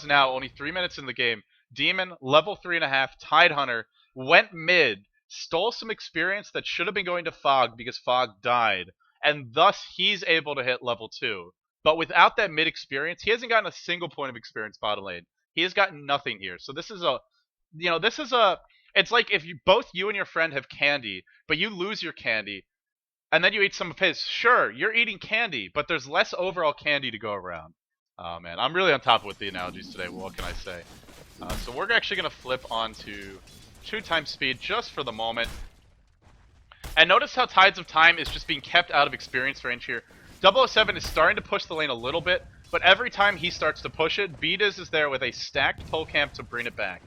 now, only 3 minutes in the game, Demon, level 3.5, Tidehunter, went mid, stole some experience that should have been going to Fog because Fog died. And thus, he's able to hit level 2. But without that mid experience, he hasn't gotten a single point of experience bottom lane. He has gotten nothing here. So this is it's like if both you and your friend have candy, but you lose your candy, and then you eat some of his. Sure, you're eating candy, but there's less overall candy to go around. Oh man, I'm really on top with the analogies today. What can I say? So we're actually going to flip onto 2x speed just for the moment. And notice how Tides of Time is just being kept out of experience range here. 007 is starting to push the lane a little bit, but every time he starts to push it, Beatus is there with a stacked pull camp to bring it back.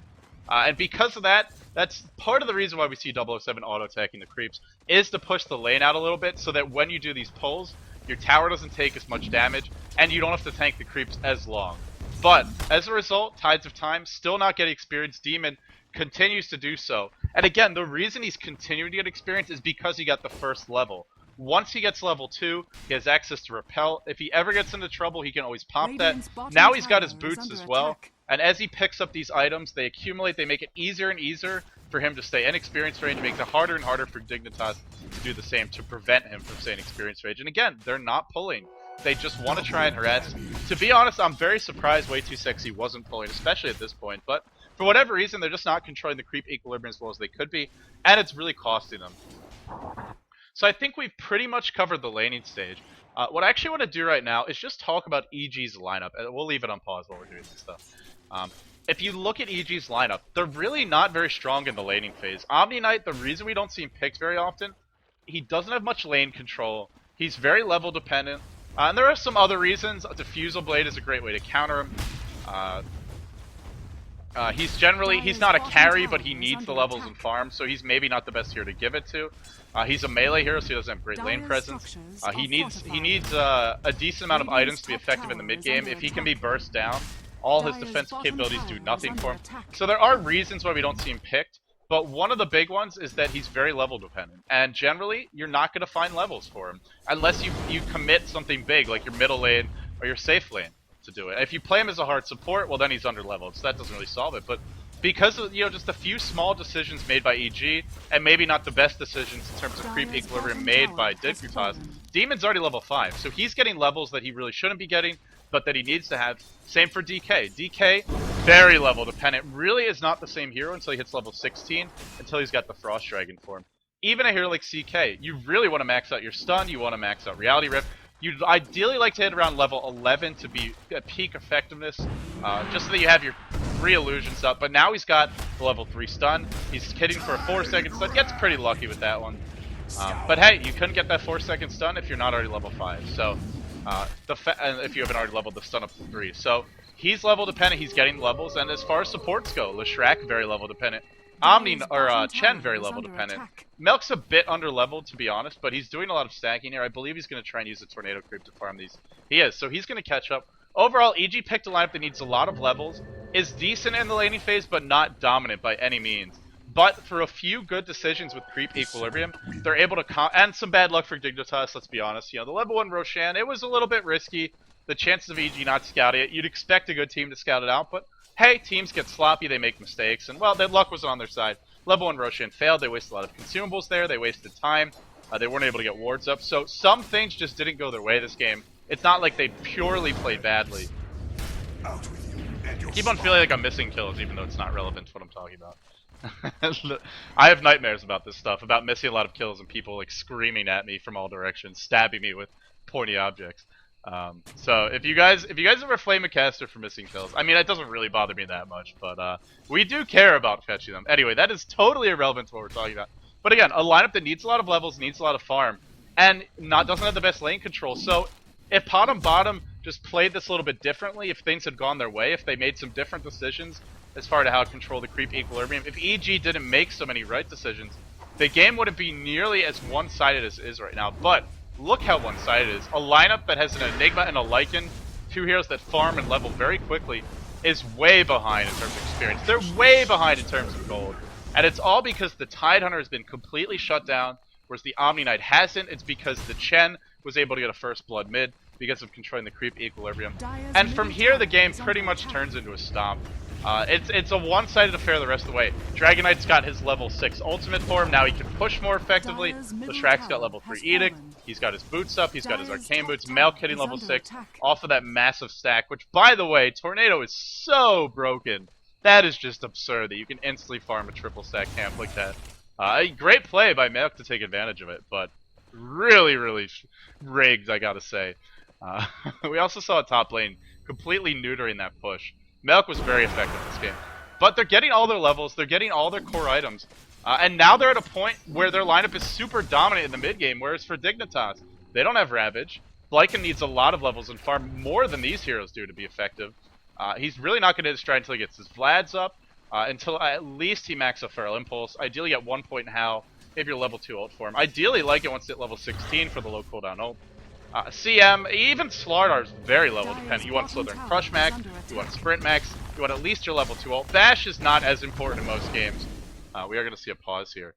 And because of that, that's part of the reason why we see 007 auto-attacking the creeps, is to push the lane out a little bit so that when you do these pulls, your tower doesn't take as much damage, and you don't have to tank the creeps as long. But, as a result, Tides of Time, still not getting experience. Demon continues to do so. And again, the reason he's continuing to get experience is because he got the first level. Once he gets level 2, he has access to Repel. If he ever gets into trouble, he can always pop that. Now he's got his boots as well. And as he picks up these items, they accumulate, they make it easier and easier for him to stay in experience range, makes it harder and harder for Dignitas to do the same to prevent him from staying in experience range. And again, they're not pulling. They just want to try and harass. To be honest, I'm very surprised Way Too Sexy wasn't pulling, especially at this point. But for whatever reason, they're just not controlling the creep equilibrium as well as they could be, and it's really costing them. So I think we've pretty much covered the laning stage. What I actually want to do right now is just talk about EG's lineup. We'll leave it on pause while we're doing this stuff. If you look at EG's lineup, they're really not very strong in the laning phase. Omni Knight, the reason we don't see him picked very often, he doesn't have much lane control. He's very level dependent. And there are some other reasons. Diffusal Blade is a great way to counter him. He's not a carry, but he needs the levels and farm, so he's maybe not the best hero to give it to. He's a melee hero, so he doesn't have great lane presence. He needs a decent amount of items to be effective in the mid game. If he can be burst down, all his defensive capabilities do nothing for him. So there are reasons why we don't see him picked, but one of the big ones is that he's very level dependent. And generally, you're not going to find levels for him, unless you commit something big, like your middle lane or your safe lane to do it. If you play him as a hard support, well then he's under leveled, so that doesn't really solve it. But because of, just a few small decisions made by EG, and maybe not the best decisions in terms of creep equilibrium made by Dignitas, Demon's already level 5, so he's getting levels that he really shouldn't be getting, but that he needs to have. Same for DK. DK, very level dependent, really is not the same hero until he hits level 16, until he's got the Frost Dragon form. Even a hero like CK, you really want to max out your stun, you want to max out Reality Rift. You'd ideally like to hit around level 11 to be at peak effectiveness, just so that you have your 3 illusions up. But now he's got the level 3 stun. He's hitting for a 4-second stun. Gets pretty lucky with that one. But hey, you couldn't get that 4-second stun if you're not already level 5. So, if you haven't already leveled the stun up to 3. So, he's level dependent. He's getting levels. And as far as supports go, Leshrac, very level dependent. Chen, very level dependent. Melk's a bit under leveled, to be honest, but he's doing a lot of stacking here. I believe he's going to try and use the Tornado Creep to farm these. He is, so he's going to catch up. Overall, EG picked a lineup that needs a lot of levels, is decent in the laning phase, but not dominant by any means. But for a few good decisions with creep equilibrium, they're able to and some bad luck for Dignitas, let's be honest. The level 1 Roshan, it was a little bit risky. The chances of EG not scouting it, you'd expect a good team to scout it out, but hey, teams get sloppy, they make mistakes, and well, their luck was on their side. Level 1 Roshan failed, they wasted a lot of consumables there, they wasted time, they weren't able to get wards up, so some things just didn't go their way this game. It's not like they purely played badly. I keep on feeling like I'm missing kills, even though it's not relevant to what I'm talking about. I have nightmares about this stuff, about missing a lot of kills and people like screaming at me from all directions, stabbing me with pointy objects. So if you guys ever flame a caster for missing kills, I mean, it doesn't really bother me that much, but we do care about fetching them. Anyway, that is totally irrelevant to what we're talking about. But again, a lineup that needs a lot of levels, needs a lot of farm, and doesn't have the best lane control. So if bottom just played this a little bit differently, if things had gone their way, if they made some different decisions as far as how to control the creep equilibrium, if EG didn't make so many right decisions, the game wouldn't be nearly as one-sided as it is right now. But look how one-sided it is. A lineup that has an Enigma and a Lycan, 2 heroes that farm and level very quickly, is way behind in terms of experience. They're way behind in terms of gold. And it's all because the Tidehunter has been completely shut down, whereas the Omni Knight hasn't. It's because the Chen was able to get a first blood mid because of controlling the creep equilibrium. And from here, the game pretty much turns into a stomp. It's a one-sided affair the rest of the way. Dragon Knight's got his level 6 ultimate form, now he can push more effectively. Leshrac's got level 3 Edict, he's got his boots up, he's got his arcane boots, Melk hitting level 6, off of that massive stack, which, by the way, Tornado is so broken. That is just absurd that you can instantly farm a triple stack camp like that. A great play by Melk to take advantage of it, but really, really rigged, I gotta say. We also saw a top lane completely neutering that push. Melk was very effective in this game. But they're getting all their levels, they're getting all their core items, and now they're at a point where their lineup is super dominant in the mid game, whereas for Dignitas, they don't have Ravage. Lycan needs a lot of levels and farm more than these heroes do to be effective. He's really not going to hit his stride until he gets his Vlads up, until at least he maxes out Feral Impulse. Ideally at 1 point Howl, if you're level 2 ult form. Ideally Lycan wants to hit level 16 for the low cooldown ult. CM, even Slardar is very level dependent. You want Slither and Crush Max, you want Sprint Max, you want at least your level 2 ult. Bash is not as important in most games. We are going to see a pause here.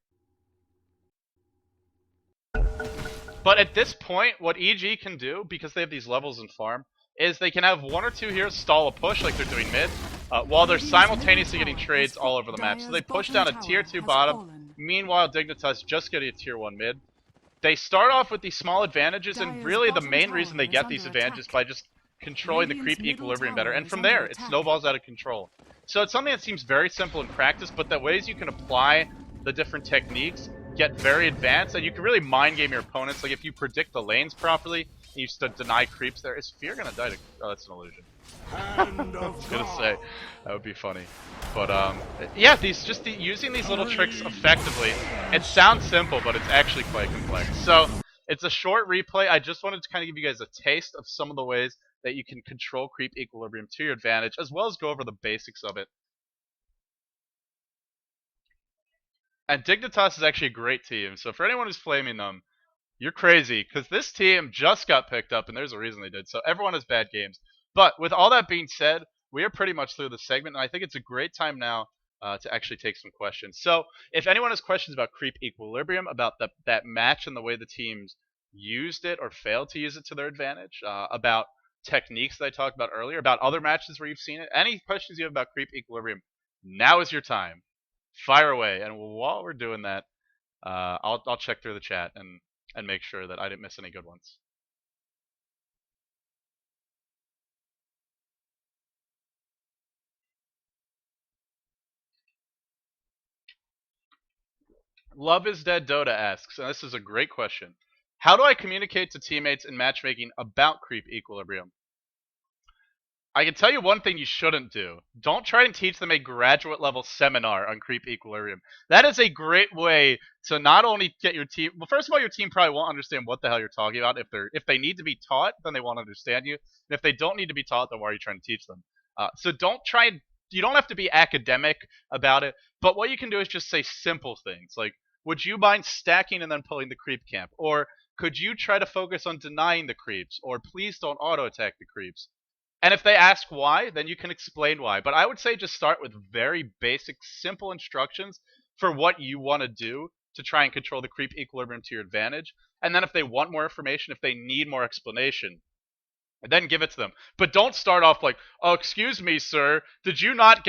But at this point, what EG can do, because they have these levels in farm, is they can have 1 or 2 heroes stall a push like they're doing mid, while they're simultaneously getting trades all over the map. So they push down a tier 2 bottom, meanwhile Dignitas just getting a tier 1 mid. They start off with these small advantages, and really the main reason they get these advantages by just controlling the creep equilibrium better, and from there, it snowballs out of control. So it's something that seems very simple in practice, but the ways you can apply the different techniques get very advanced, and you can really mind game your opponents. Like if you predict the lanes properly, and you deny creeps there, is Fear gonna die to... Oh, that's an illusion. I was gonna say, that would be funny. But yeah, using these little tricks effectively, it sounds simple, but it's actually quite complex. So, it's a short replay. I just wanted to kind of give you guys a taste of some of the ways that you can control creep equilibrium to your advantage, as well as go over the basics of it. And Dignitas is actually a great team, so for anyone who's flaming them, you're crazy, because this team just got picked up, and there's a reason they did, so everyone has bad games. But with all that being said, we are pretty much through the segment, and I think it's a great time now to actually take some questions. So if anyone has questions about creep equilibrium, about that match and the way the teams used it or failed to use it to their advantage, about techniques that I talked about earlier, about other matches where you've seen it, any questions you have about creep equilibrium, now is your time. Fire away. And while we're doing that, I'll check through the chat and make sure that I didn't miss any good ones. Love is Dead Dota asks, and this is a great question. How do I communicate to teammates in matchmaking about creep equilibrium? I can tell you one thing you shouldn't do. Don't try and teach them a graduate level seminar on creep equilibrium. That is a great way to not only get your team... Well, first of all, your team probably won't understand what the hell you're talking about. If they need to be taught, then they won't understand you. And if they don't need to be taught, then why are you trying to teach them? So don't try and... You don't have to be academic about it, but what you can do is just say simple things like, would you mind stacking and then pulling the creep camp? Or could you try to focus on denying the creeps? Or please don't auto-attack the creeps. And if they ask why, then you can explain why. But I would say just start with very basic, simple instructions for what you want to do to try and control the creep equilibrium to your advantage. And then if they want more information, if they need more explanation, then give it to them. But don't start off like, oh, excuse me, sir, did you not,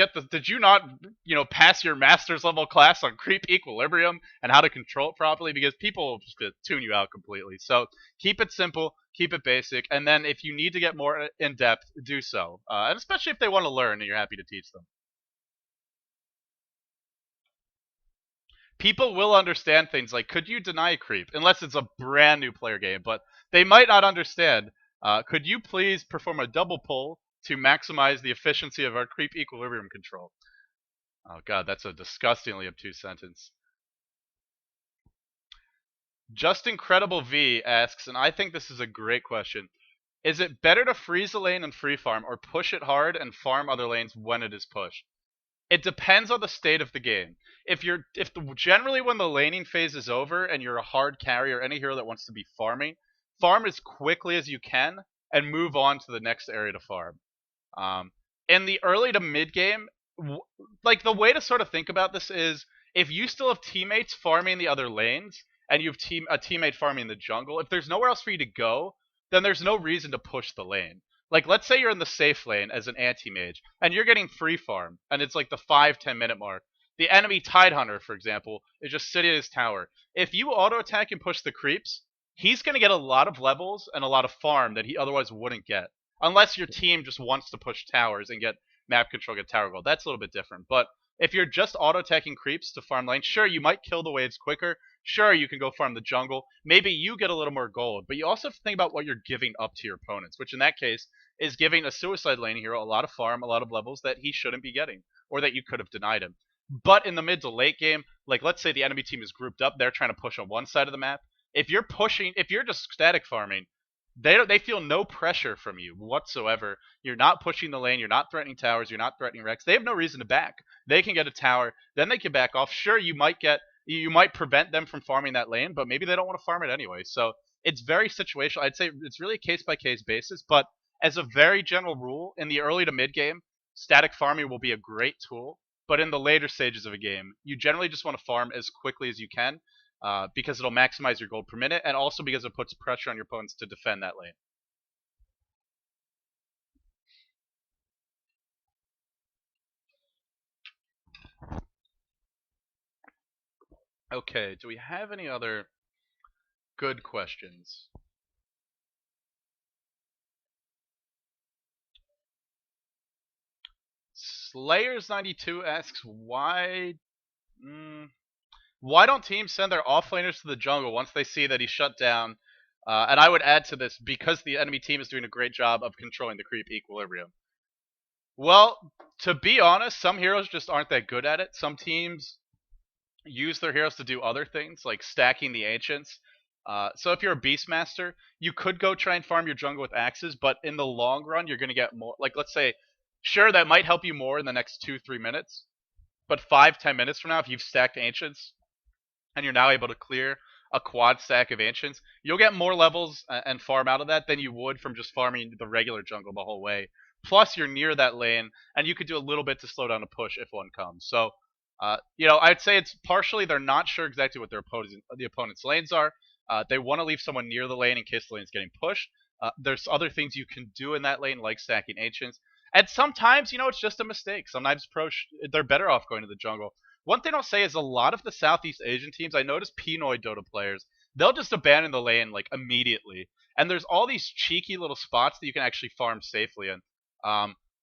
pass your master's level class on creep equilibrium and how to control it properly? Because people will just tune you out completely. So keep it simple, keep it basic, and then if you need to get more in depth, do so. And especially if they want to learn and you're happy to teach them. People will understand things like, could you deny creep? Unless it's a brand new player game, but they might not understand. Could you please perform a double pull to maximize the efficiency of our creep equilibrium control? Oh god, that's a disgustingly obtuse sentence. Just Incredible V asks, and I think this is a great question. Is it better to freeze a lane and free farm, or push it hard and farm other lanes when it is pushed? It depends on the state of the game. Generally when the laning phase is over and you're a hard carry or any hero that wants to be farming, farm as quickly as you can and move on to the next area to farm. In the early to mid game, like the way to sort of think about this is if you still have teammates farming the other lanes and you have a teammate farming the jungle, if there's nowhere else for you to go, then there's no reason to push the lane. Like, let's say you're in the safe lane as an anti-mage, and you're getting free farm, and it's like the 5-10 minute mark. The enemy Tidehunter, for example, is just sitting at his tower. If you auto-attack and push the creeps, he's going to get a lot of levels and a lot of farm that he otherwise wouldn't get. Unless your team just wants to push towers and get map control, get tower gold. That's a little bit different. But if you're just auto-attacking creeps to farm lane, sure, you might kill the waves quicker. Sure, you can go farm the jungle. Maybe you get a little more gold. But you also have to think about what you're giving up to your opponents, which in that case is giving a suicide lane hero a lot of farm, a lot of levels that he shouldn't be getting, or that you could have denied him. But in the mid to late game, like let's say the enemy team is grouped up, they're trying to push on one side of the map. If you're just static farming, they feel no pressure from you whatsoever. You're not pushing the lane, you're not threatening towers, you're not threatening Rex. They have no reason to back. They can get a tower, then they can back off. Sure, you might prevent them from farming that lane, but maybe they don't want to farm it anyway. So it's very situational. I'd say it's really a case by case basis, but as a very general rule, in the early to mid game, static farming will be a great tool. But in the later stages of a game, you generally just want to farm as quickly as you can, because it'll maximize your gold per minute, and also because it puts pressure on your opponents to defend that lane. Okay, do we have any other good questions? Slayers92 asks why don't teams send their offlaners to the jungle once they see that he's shut down? And I would add to this, because the enemy team is doing a great job of controlling the creep equilibrium. Well, to be honest, some heroes just aren't that good at it. Some teams use their heroes to do other things, like stacking the ancients. So if you're a Beastmaster, you could go try and farm your jungle with axes, but in the long run, you're going to get more. Like, let's say, sure, that might help you more in the next 2-3 minutes, but 5-10 minutes from now, if you've stacked ancients and you're now able to clear a quad stack of ancients, you'll get more levels and farm out of that than you would from just farming the regular jungle the whole way. Plus, you're near that lane, and you could do a little bit to slow down a push if one comes. So, I'd say it's partially they're not sure exactly what the opponent's lanes are. They want to leave someone near the lane in case the lane's getting pushed. There's other things you can do in that lane, like stacking ancients. And sometimes, it's just a mistake. Sometimes they're better off going to the jungle. One thing I'll say is a lot of the Southeast Asian teams, I notice Pinoy Dota players, they'll just abandon the lane like immediately. And there's all these cheeky little spots that you can actually farm safely in.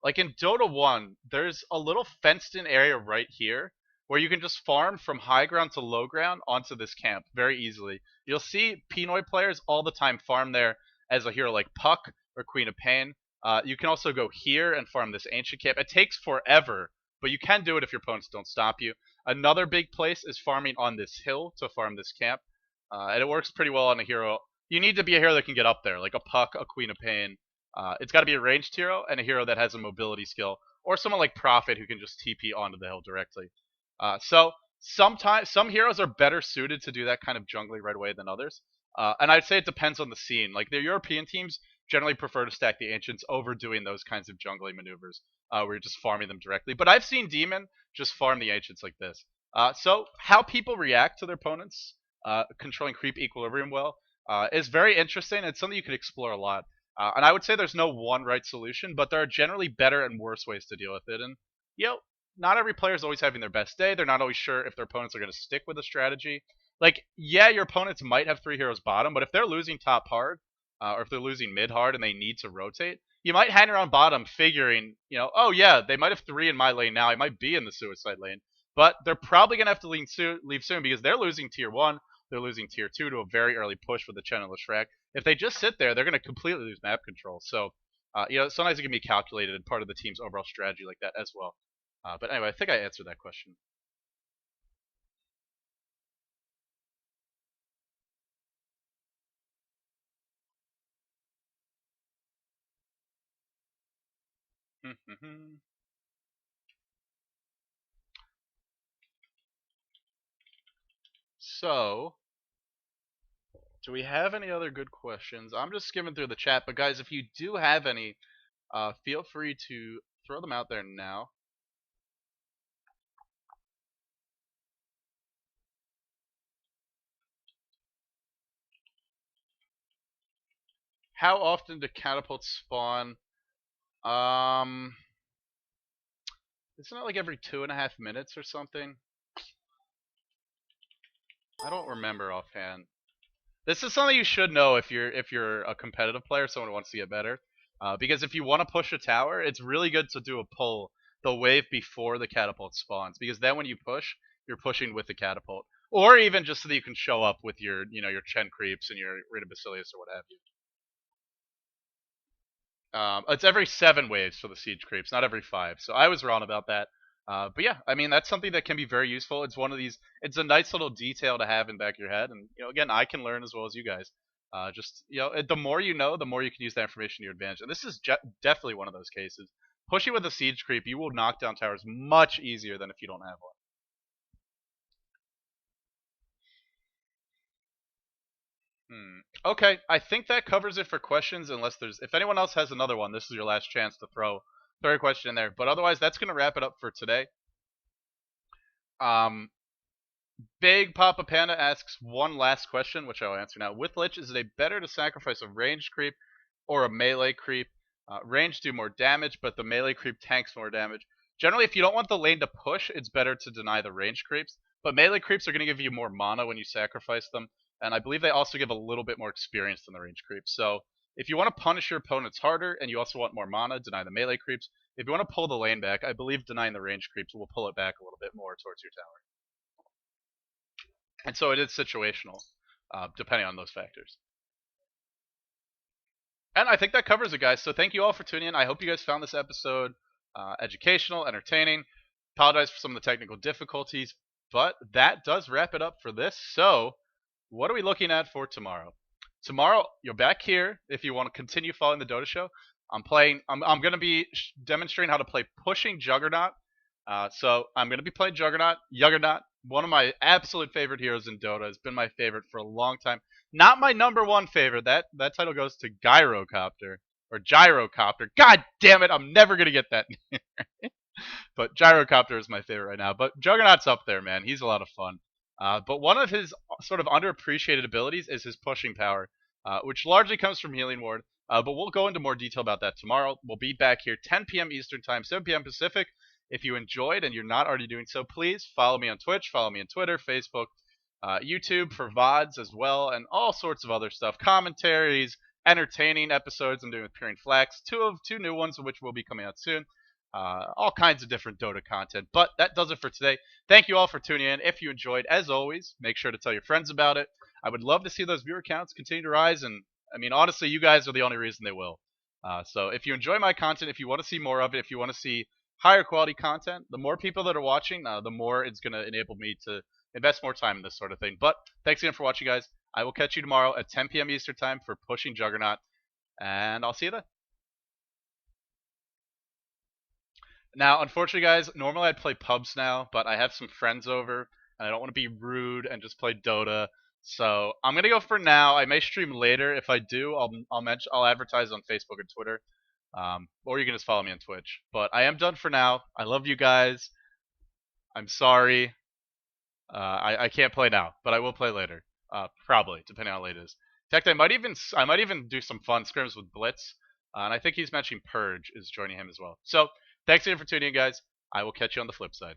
Like in Dota 1, there's a little fenced in area right here where you can just farm from high ground to low ground onto this camp very easily. You'll see Pinoy players all the time farm there as a hero like Puck or Queen of Pain. You can also go here and farm this ancient camp. It takes forever, but you can do it if your opponents don't stop you. Another big place is farming on this hill to farm this camp. And it works pretty well on a hero. You need to be a hero that can get up there, like a Puck, a Queen of Pain. It's got to be a ranged hero and a hero that has a mobility skill, or someone like Prophet who can just TP onto the hill directly. So sometimes some heroes are better suited to do that kind of jungling right away than others. And I'd say it depends on the scene. Like the European teams generally prefer to stack the ancients over doing those kinds of jungling maneuvers, where you're just farming them directly. But I've seen Demon just farm the ancients like this. So how people react to their opponents controlling creep equilibrium well is very interesting. It's something you could explore a lot. And I would say there's no one right solution, but there are generally better and worse ways to deal with it. And not every player is always having their best day. They're not always sure if their opponents are going to stick with a strategy. Like, yeah, your opponents might have 3 heroes bottom, but if they're losing top hard, or if they're losing mid hard and they need to rotate, you might hang around bottom figuring, oh yeah, they might have 3 in my lane now. I might be in the suicide lane, but they're probably going to have to leave soon because they're losing tier 1. They're losing tier 2 to a very early push with the Chen and Leshrac. If they just sit there, they're going to completely lose map control. So, sometimes it can be calculated and part of the team's overall strategy like that as well. But anyway, I think I answered that question. So, do we have any other good questions? I'm just skimming through the chat, but guys, if you do have any, feel free to throw them out there now. How often do catapults spawn? Isn't it like every 2.5 minutes or something? I don't remember offhand. This is something you should know if you're a competitive player, someone who wants to get better. Because if you want to push a tower, it's really good to do a pull the wave before the catapult spawns. Because then when you push, you're pushing with the catapult, or even just so that you can show up with your your Chen creeps and your Rita Basilius or what have you. It's every 7 waves for the siege creeps, not every 5. So I was wrong about that. But yeah, I mean, that's something that can be very useful. It's one of these, it's a nice little detail to have in the back of your head. And, again, I can learn as well as you guys. The more you know, the more you can use that information to your advantage. And this is definitely one of those cases. Pushing with a siege creep, you will knock down towers much easier than if you don't have one. Okay, I think that covers it for questions. Unless if anyone else has another one, this is your last chance to throw a question in there. But otherwise, that's gonna wrap it up for today. Big Papa Panda asks one last question, which I'll answer now. With Lich, is it better to sacrifice a ranged creep or a melee creep? Range do more damage, but the melee creep tanks more damage. Generally, if you don't want the lane to push, it's better to deny the ranged creeps. But melee creeps are going to give you more mana when you sacrifice them, and I believe they also give a little bit more experience than the ranged creeps. So if you want to punish your opponents harder and you also want more mana, deny the melee creeps. If you want to pull the lane back, I believe denying the ranged creeps will pull it back a little bit more towards your tower. And so it is situational, depending on those factors. And I think that covers it, guys. So thank you all for tuning in. I hope you guys found this episode educational, entertaining. Apologize for some of the technical difficulties, but that does wrap it up for this. So what are we looking at for tomorrow? Tomorrow, you're back here if you want to continue following the Dota show. I'm going to be demonstrating how to play Pushing Juggernaut. So I'm going to be playing Juggernaut, one of my absolute favorite heroes in Dota. Has been my favorite for a long time. Not my number one favorite. That title goes to Gyrocopter. Or Gyrocopter. God damn it, I'm never going to get that name right. But Gyrocopter is my favorite right now. But Juggernaut's up there, man. He's a lot of fun. But one of his sort of underappreciated abilities is his pushing power, which largely comes from Healing Ward. But we'll go into more detail about that tomorrow. We'll be back here 10 p.m. Eastern Time, 7 p.m. Pacific. If you enjoyed and you're not already doing so, please follow me on Twitch, follow me on Twitter, Facebook, YouTube for VODs as well, and all sorts of other stuff. Commentaries, entertaining episodes I'm doing with Peering Flax, two new ones of which will be coming out soon. All kinds of different Dota content. But that does it for today. Thank you all for tuning in. If you enjoyed, as always, make sure to tell your friends about it. I would love to see those viewer counts continue to rise, and I mean, honestly, you guys are the only reason they will. So if you enjoy my content, if you want to see more of it, if you want to see higher quality content, the more people that are watching, the more it's going to enable me to invest more time in this sort of thing. But thanks again for watching, guys. I will catch you tomorrow at 10 p.m. Eastern Time for Pushing Juggernaut, and I'll see you then. Now, unfortunately, guys, normally I'd play pubs now, but I have some friends over, and I don't want to be rude and just play Dota. So I'm gonna go for now. I may stream later. If I do, I'll advertise on Facebook and Twitter. Or you can just follow me on Twitch. But I am done for now. I love you guys. I'm sorry. I can't play now, but I will play later. Probably, depending on how late it is. In fact, I might even do some fun scrims with Blitz. And I think he's mentioning Purge is joining him as well. So thanks again for tuning in, guys. I will catch you on the flip side.